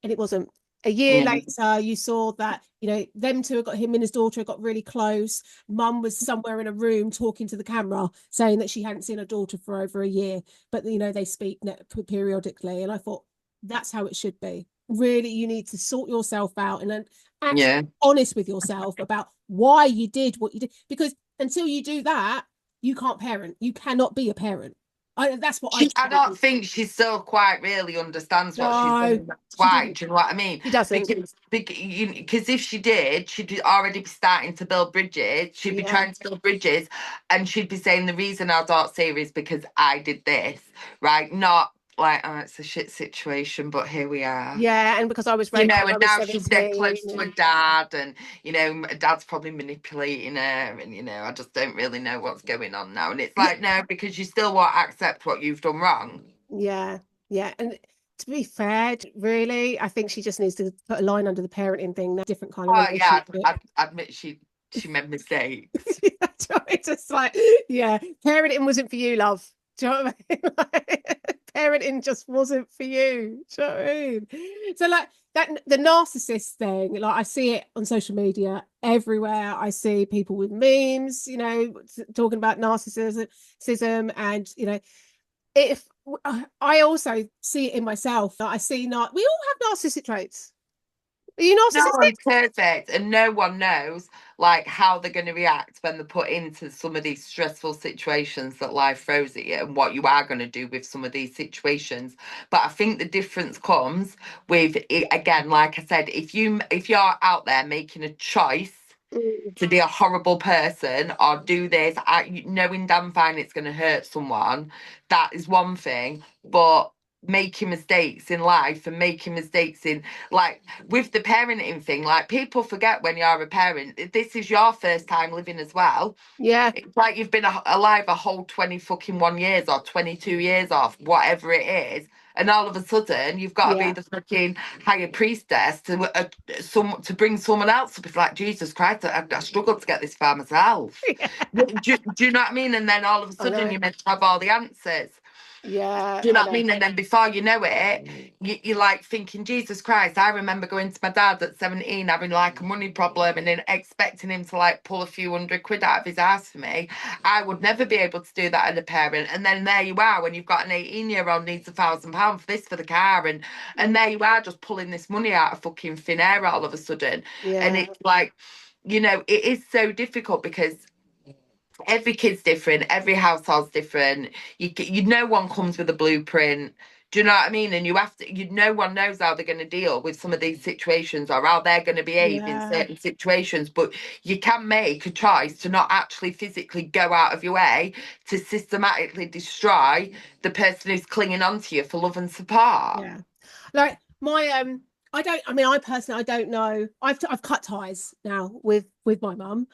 and it wasn't. A year later, you saw that, you know, them two got, him and his daughter got really close. Mum was somewhere in a room talking to the camera, saying that she hadn't seen her daughter for over a year, but, you know, they speak periodically. And I thought, that's how it should be. Really, you need to sort yourself out and actually be honest with yourself about why you did what you did, because until you do that, you can't parent. You cannot be a parent. That's what I don't think she still quite really understands what she's doing. Why? Do you know what I mean? She doesn't. Because if she did, she'd already be starting to build bridges. She'd be trying to build bridges, and she'd be saying, the reason I don't see her is because I did this, right? Not like, oh, it's a shit situation, but here we are. Yeah, and because I was raped, you know, and now 17, she's dead close to her dad, and, you know, dad's probably manipulating her, and, you know, I just don't really know what's going on now. And it's like, no, because you still won't accept what you've done wrong. Yeah, yeah. And to be fair, really, I think she just needs to put a line under the parenting thing. That different kind of relationship. I'd admit she made mistakes. It's just like, yeah, parenting wasn't for you, love. Do you know what I mean? Like, parenting just wasn't for you. Do you know what I mean? So, like, that, the narcissist thing, like, I see it on social media everywhere. I see people with memes, you know, talking about narcissism, and, you know, if I also see it in myself. I see, not, we all have narcissistic traits. Are you narcissistic? No one's perfect, and no one knows like how they're going to react when they're put into some of these stressful situations that life throws at you, and what you are going to do with some of these situations. But I think the difference comes with it, again, like I said, if you're out there making a choice to be a horrible person or do this, knowing damn fine it's going to hurt someone, that is one thing. But making mistakes in life and making mistakes in, like, with the parenting thing, like, people forget when you're a parent, this is your first time living as well. Yeah, it's like you've been alive a whole 20 fucking 1 years or 22 years off, whatever it is, and all of a sudden you've got to be the fucking higher priestess to bring someone else up. It's like, Jesus Christ, I struggled to get this far myself. do you know what I mean? And then all of a sudden you're meant to have all the answers. Yeah. Do you know what I mean? And then before you know it, you're like thinking, Jesus Christ, I remember going to my dad at 17, having like a money problem, and then expecting him to like pull a few £100 out of his ass for me. I would never be able to do that as a parent. And then there you are, when you've got an 18-year-old needs £1,000 for this, for the car, and there you are just pulling this money out of fucking thin air all of a sudden. And it's like, you know, it is so difficult because every kid's different, every household's different. No one comes with a blueprint. Do you know what I mean? And you have to, no one knows how they're going to deal with some of these situations or how they're going to behave in certain situations. But you can make a choice to not actually physically go out of your way to systematically destroy the person who's clinging on to you for love and support. Yeah. Like, my I personally, I don't know. I've cut ties now with my mum.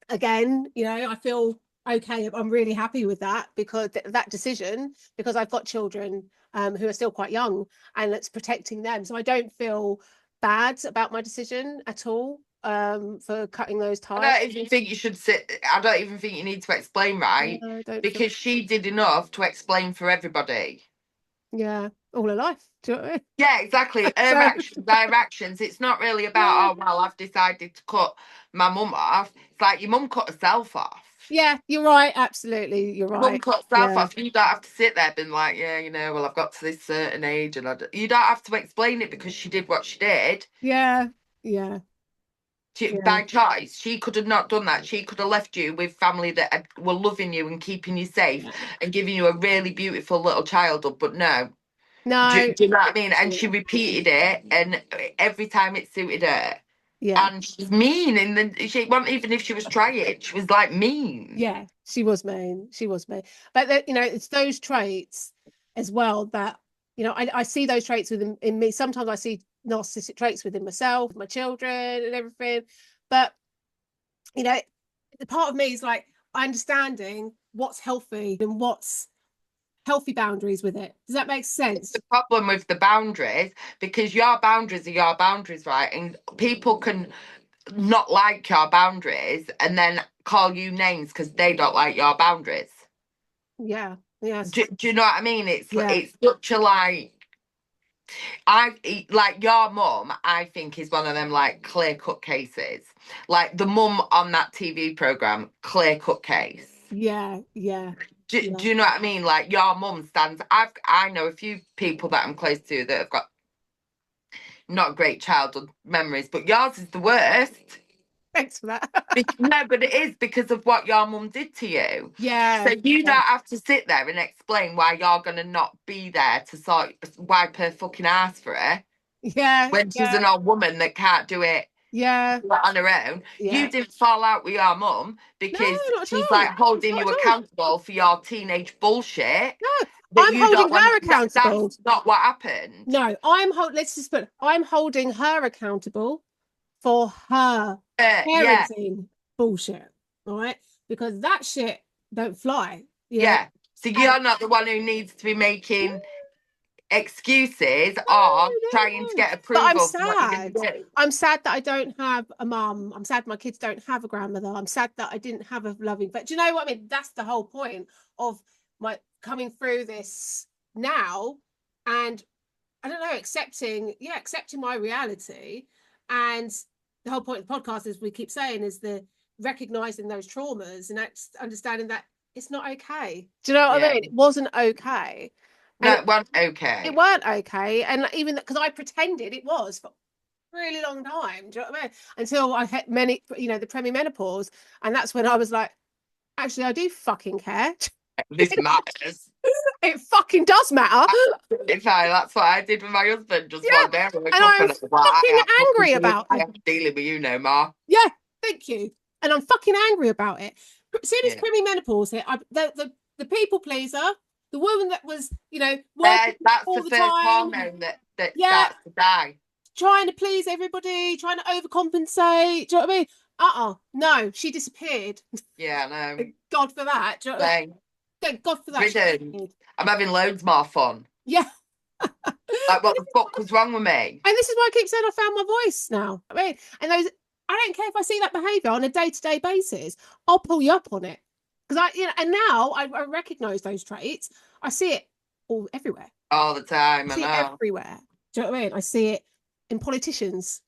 Again, you know, I feel okay. I'm really happy with that, because that decision, because I've got children who are still quite young, and it's protecting them. So I don't feel bad about my decision at all for cutting those ties. I don't even think you should I don't even think you need to explain, right? Because she did enough to explain for everybody. Yeah, all her life. Do you know what I mean? Yeah, exactly. Her actions, their actions. It's not really about, oh, well, I've decided to cut my mum off. It's like, your mum cut herself off. Yeah, you're right. Absolutely, you're Mum right. cuts herself Yeah. off. You don't have to sit there being like, yeah, you know, well, I've got to this certain age, and you don't have to explain it because she did what she did. Yeah. Yeah. By choice. She could have not done that. She could have left you with family that were loving you and keeping you safe and giving you a really beautiful little childhood. But no. No. Do you know what I mean? And she repeated it, and every time it suited her. Yeah. And she's mean, and then she wasn't, even if she was trying, she was like mean. Yeah, she was mean. She was mean. But you know, it's those traits as well that, you know, I see those traits within in me. Sometimes I see narcissistic traits within myself, my children, and everything. But you know, the part of me is like understanding what's healthy and what's healthy boundaries with it. Does that make sense? The problem with the boundaries, because your boundaries are your boundaries, right? And people can not like your boundaries and then call you names because they don't like your boundaries. Yeah. Yes. Do you know what I mean? It's Yeah. it's such a like your mum, I think, is one of them like clear cut cases. Like the mum on that TV program, clear cut case. Yeah. Yeah. Do you know what I mean? Like your mum stands. I know a few people that I'm close to that have got not great childhood memories, but yours is the worst. Thanks for that. No, but it is because of what your mum did to you. Yeah. So you don't have to sit there and explain why you're gonna not be there to wipe her fucking ass for her Yeah. when she's an old woman that can't do it Yeah. on her own. Yeah. You didn't fall out with your mum because not at she's all. like holding Not you at all. accountable for your teenage bullshit. No, that I'm you don't holding her want. accountable. That's not what happened. No, I'm holding her accountable for her Yeah. parenting bullshit. All right, because that shit don't fly. Yeah. So you're not the one who needs to be making excuses or trying to get But I'm approval for what you're going sad. to do. I'm sad that I don't have a mum. I'm sad my kids don't have a grandmother. I'm sad that I didn't have a loving. But do you know what I mean? That's the whole point of my coming through this now, and I don't know, accepting my reality. And the whole point of the podcast, as we keep saying, is the recognizing those traumas and understanding that it's not okay. Do you know what I mean? It wasn't okay. No, it wasn't okay. It weren't okay. And even because I pretended it was for a really long time. Do you know what I mean? Until I had the perimenopause. And that's when I was like, actually, I do fucking care. This matters. It fucking does matter. That's what I did with my husband just one day. And I'm fucking angry about it. I am dealing with you no more. Yeah, thank you. And I'm fucking angry about it. As soon as perimenopause hit, the people pleaser, the woman that was, working that's all the the first time, hormone that starts to die. Trying to please everybody, trying to overcompensate. Do you know what I mean? No, she disappeared. Yeah, I know. God for that. Do you know what I mean? Thank God for that. I'm having loads more fun. Yeah. Like, what the fuck was wrong with me? And this is why I keep saying I found my voice now. I mean, and I don't care if I see that behaviour on a day-to-day basis. I'll pull you up on it because and now I recognise those traits. I see it everywhere, all the time. I see it everywhere. Do you know what I mean? I see it in politicians.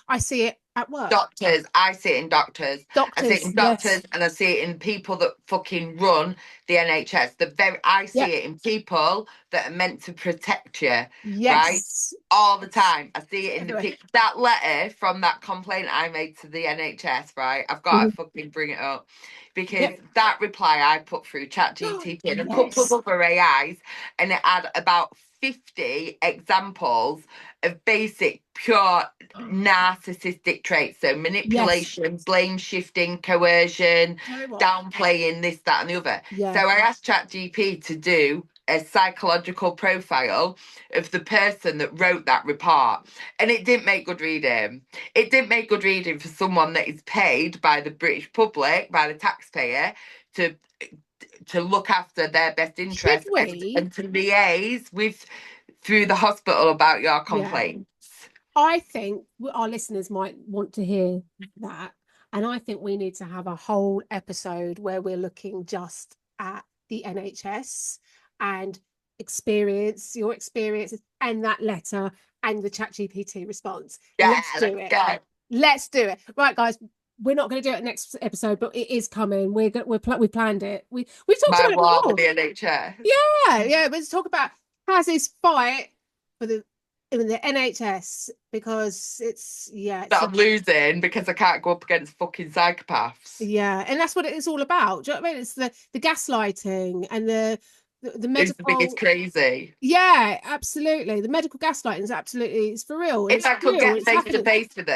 I see it at work. Doctors. I see it in doctors. I see it in doctors, and I see it in people that fucking run the NHS. I see it in people that are meant to protect you. Yes. Right? All the time. I see it in that letter from that complaint I made to the NHS, right? I've got to fucking bring it up. Because that reply I put through ChatGPT and a couple of other AIs, and it had about 50 examples of basic pure narcissistic traits. So manipulation, blame shifting, coercion, downplaying, this, that, and the other. So I asked ChatGPT to do a psychological profile of the person that wrote that report, and it didn't make good reading. It didn't make good reading for someone that is paid by the British public, by the taxpayer, to look after their best interest and to liaise with through the hospital about your complaints. I think our listeners might want to hear that, and I think we need to have a whole episode where we're looking just at the NHS and your experiences and that letter and the ChatGPT response. Let's do it. Let's do it. Right, guys, we're not going to do it next episode, but it is coming. We planned it. We've talked My about it war before. with the NHS. Yeah. Let's talk about Haz's fight for the NHS, because That I'm losing because I can't go up against fucking psychopaths. Yeah, and that's what it's all about. Do you know what I mean? It's the gaslighting and the medical. It's the biggest crazy. Yeah, absolutely. The medical gaslighting is absolutely, it's for real. If I could get face to face with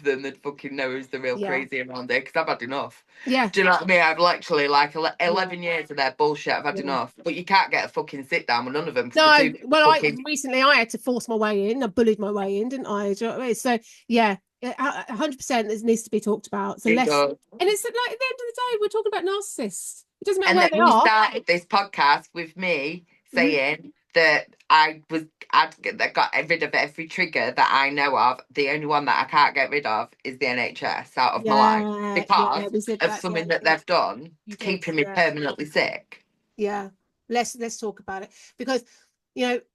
them, they'd fucking know who's the real crazy around here, because I've had enough. Yeah. Do you know what I mean? I've literally 11 years of their bullshit. I've had enough. But you can't get a fucking sit down with none of them. No, well, recently I had to force my way in. I bullied my way in, didn't I? Do you know what I mean? So yeah, 100% this needs to be talked about. So and it's like, at the end of the day, we're talking about narcissists. It doesn't matter where they are. We started this podcast with me saying that I got rid of every trigger that I know of. The only one that I can't get rid of is the NHS out of my life, because of something that they've done, keeping me permanently sick. Yeah, let's talk about it, because like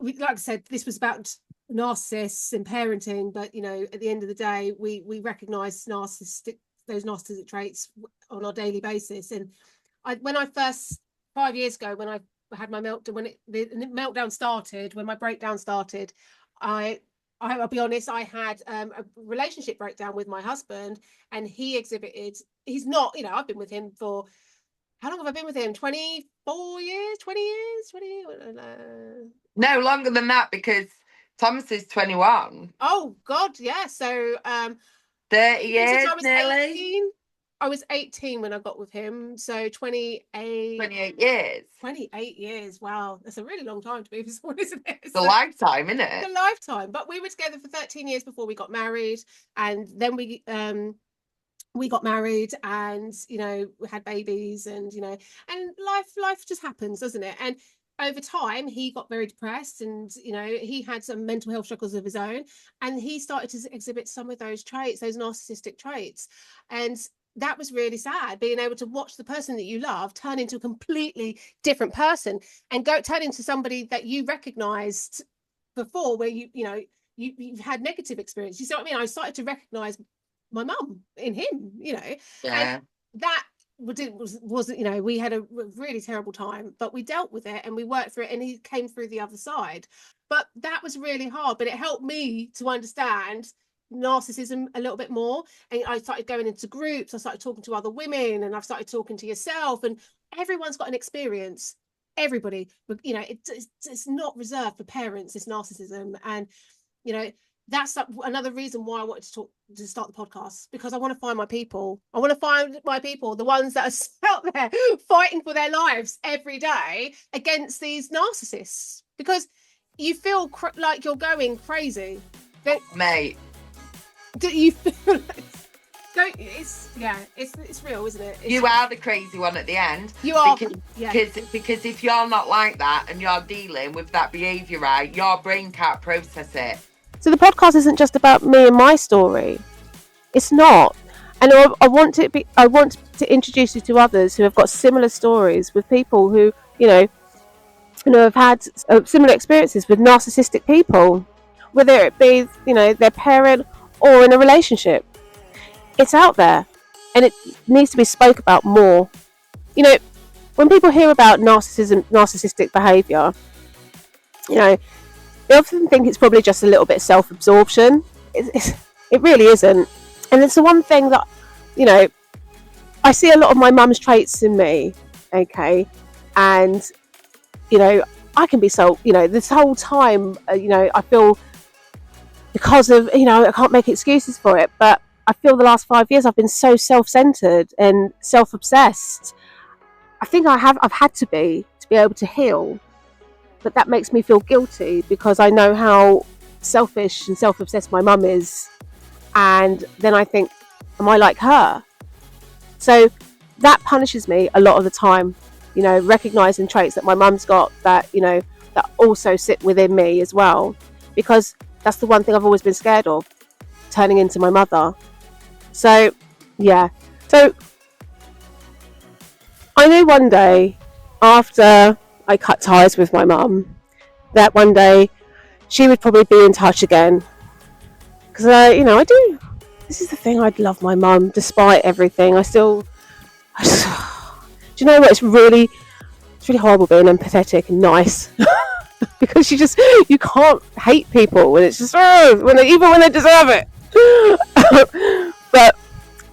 I said, this was about narcissists and parenting, but at the end of the day, we recognize those narcissistic traits on our daily basis. And when I first 5 years ago, when I had my meltdown, when the meltdown started, when my breakdown started, I'll be honest, I had a relationship breakdown with my husband, and he's not, I've been with him for, how long have I been with him? 24 years, 20 years, No, longer than that, because Thomas is 21. Oh God, yeah. So 30 years nearly. 18. I was 18 when I got with him, so 28 years. 28 years. Wow, that's a really long time to be with someone, isn't it? It's a lifetime, isn't it? It's a lifetime. But we were together for 13 years before we got married, and then we got married, and we had babies, and and life just happens, doesn't it? And over time, he got very depressed, and he had some mental health struggles of his own, and he started to exhibit some of those traits, those narcissistic traits. And that was really sad, being able to watch the person that you love turn into a completely different person, and turn into somebody that you recognized before, where you've had negative experience. You see what I mean? I started to recognize my mum in him, and that was we had a really terrible time, but we dealt with it and we worked through it, and he came through the other side. But that was really hard, but it helped me to understand narcissism a little bit more, and I started going into groups, I started talking to other women, and I've started talking to yourself, and everyone's got an experience, everybody, but it's not reserved for parents, this narcissism. And that's another reason why I wanted to start the podcast, because I want to find my people. I want to find my people, the ones that are out there fighting for their lives every day against these narcissists, because you feel like you're going crazy. Mate, do you feel like, it's real, isn't it? You are the crazy one at the end. You are, because if you're not like that and you're dealing with that behaviour, right, your brain can't process it. So the podcast isn't just about me and my story. It's not. And I want to introduce you to others who have got similar stories, with people who have had similar experiences with narcissistic people, whether it be their parent or in a relationship. It's out there, and it needs to be spoke about more. When people hear about narcissistic behaviour, they often think it's probably just a little bit self-absorption. It really isn't. And it's the one thing that I see a lot of my mum's traits in me, okay, and I can be so this whole time I feel, because of I can't make excuses for it, but I feel the last 5 years I've been so self-centered and self-obsessed. I think I've had to be able to heal, but that makes me feel guilty, because I know how selfish and self-obsessed my mum is, and then I think, am I like her? So that punishes me a lot of the time, recognizing traits that my mum's got that that also sit within me as well, because that's the one thing I've always been scared of, turning into my mother. So I knew one day, after I cut ties with my mum, that one day she would probably be in touch again, because I this is the thing, I'd love my mum despite everything. I do you know what, it's really horrible being empathetic and nice. Because you can't hate people when it's just even when they deserve it. But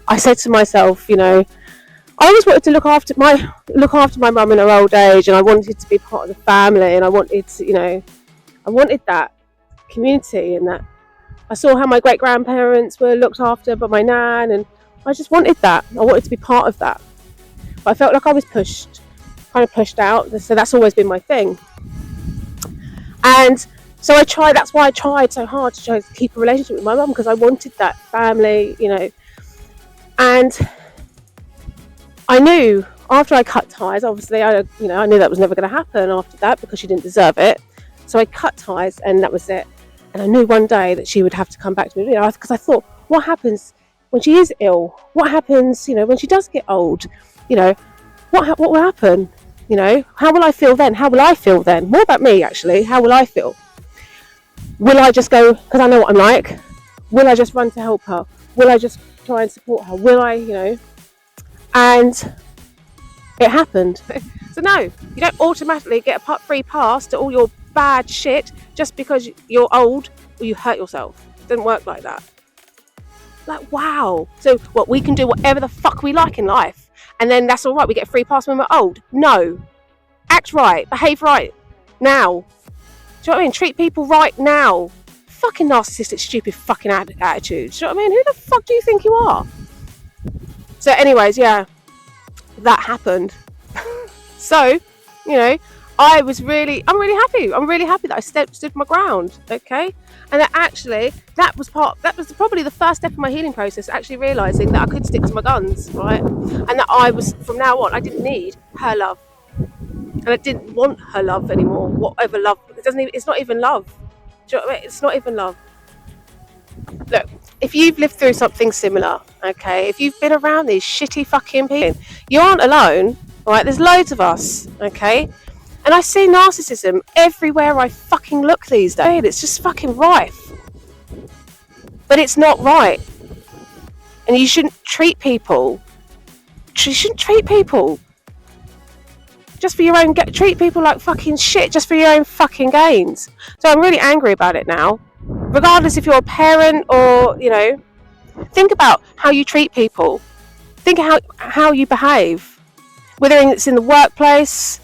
I said to myself, you know, I always wanted to look after my mum in her old age, and I wanted to be part of the family, and I wanted to, you know, I wanted that community, and that I saw how my great grandparents were looked after by my nan, and I just wanted that. I wanted to be part of that. But I felt like I was kind of pushed out, so that's always been my thing. And so that's why I tried so hard to try to keep a relationship with my mum, because I wanted that family, you know. And I knew after I cut ties, obviously, I knew that was never going to happen after that, because she didn't deserve it. So I cut ties, and that was it. And I knew one day that she would have to come back to me, you know, because I thought, what happens when she is ill? What happens, you know, when she does get old? You know, what will happen? You know, how will I feel then? How will I feel then? More about me, actually. How will I feel? Will I just go, because I know what I'm like, will I just run to help her? Will I just try and support her? Will I, you know? And it happened. So no, you don't automatically get a free pass to all your bad shit just because you're old or you hurt yourself. It doesn't work like that. Like, wow. So what, we can do whatever the fuck we like in life, and then that's all right, we get a free pass when we're old? No. Act right, behave right now. Do you know what I mean? Treat people right now. Fucking narcissistic, stupid fucking attitudes. Do you know what I mean? Who the fuck do you think you are? So anyways, yeah, that happened. So, you know, I'm really happy. I'm really happy that I stood my ground, okay? And that actually, that was probably the first step in my healing process, actually realising that I could stick to my guns, right? And that I was, from now on, I didn't need her love. And I didn't want her love anymore, whatever love. It's not even love. Do you know what I mean? It's not even love. Look, if you've lived through something similar, okay, if you've been around these shitty fucking people, you aren't alone, right? There's loads of us, okay? And I see narcissism everywhere I fucking look these days. It's just fucking rife. But it's not right. And you shouldn't treat people. Just for your own, treat people like fucking shit just for your own fucking gains. So I'm really angry about it now. Regardless if you're a parent or, you know, think about how you treat people. Think how you behave. Whether it's in the workplace,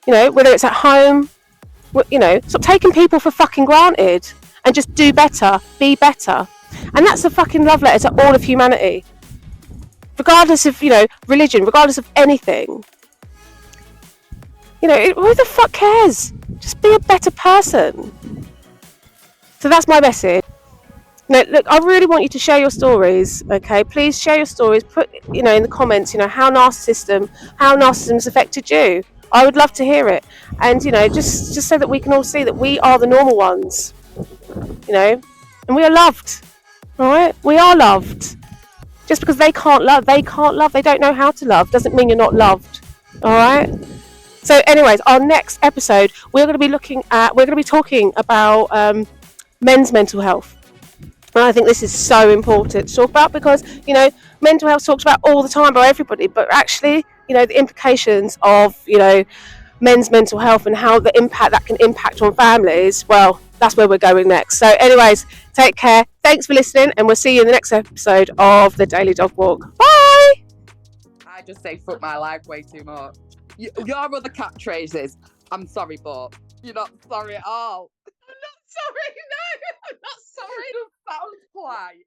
you know, whether it's at home, you know, stop taking people for fucking granted and just do better, be better. And that's a fucking love letter to all of humanity. Regardless of, you know, religion, regardless of anything. You know, who the fuck cares? Just be a better person. So that's my message. Now, look, I really want you to share your stories, okay? Please share your stories. Put, you know, in the comments, you know, how narcissism has affected you. I would love to hear it. And, you know, just so that we can all see that we are the normal ones, you know, and we are loved, all right? We are loved. Just because they can't love, they don't know how to love, doesn't mean you're not loved, all right? So anyways, our next episode, we're going to be talking about men's mental health. And I think this is so important to talk about because, you know, mental health talked about all the time by everybody, but actually, you know, the implications of, you know, men's mental health and how the impact that can impact on families, well, that's where we're going next. So anyways, take care. Thanks for listening, and we'll see you in the next episode of The Daily Dog Walk. Bye! I just say fuck my life way too much. Your other cat traces, I'm sorry, but you're not sorry at all. I'm not sorry, no! I'm not sorry. It sounds polite.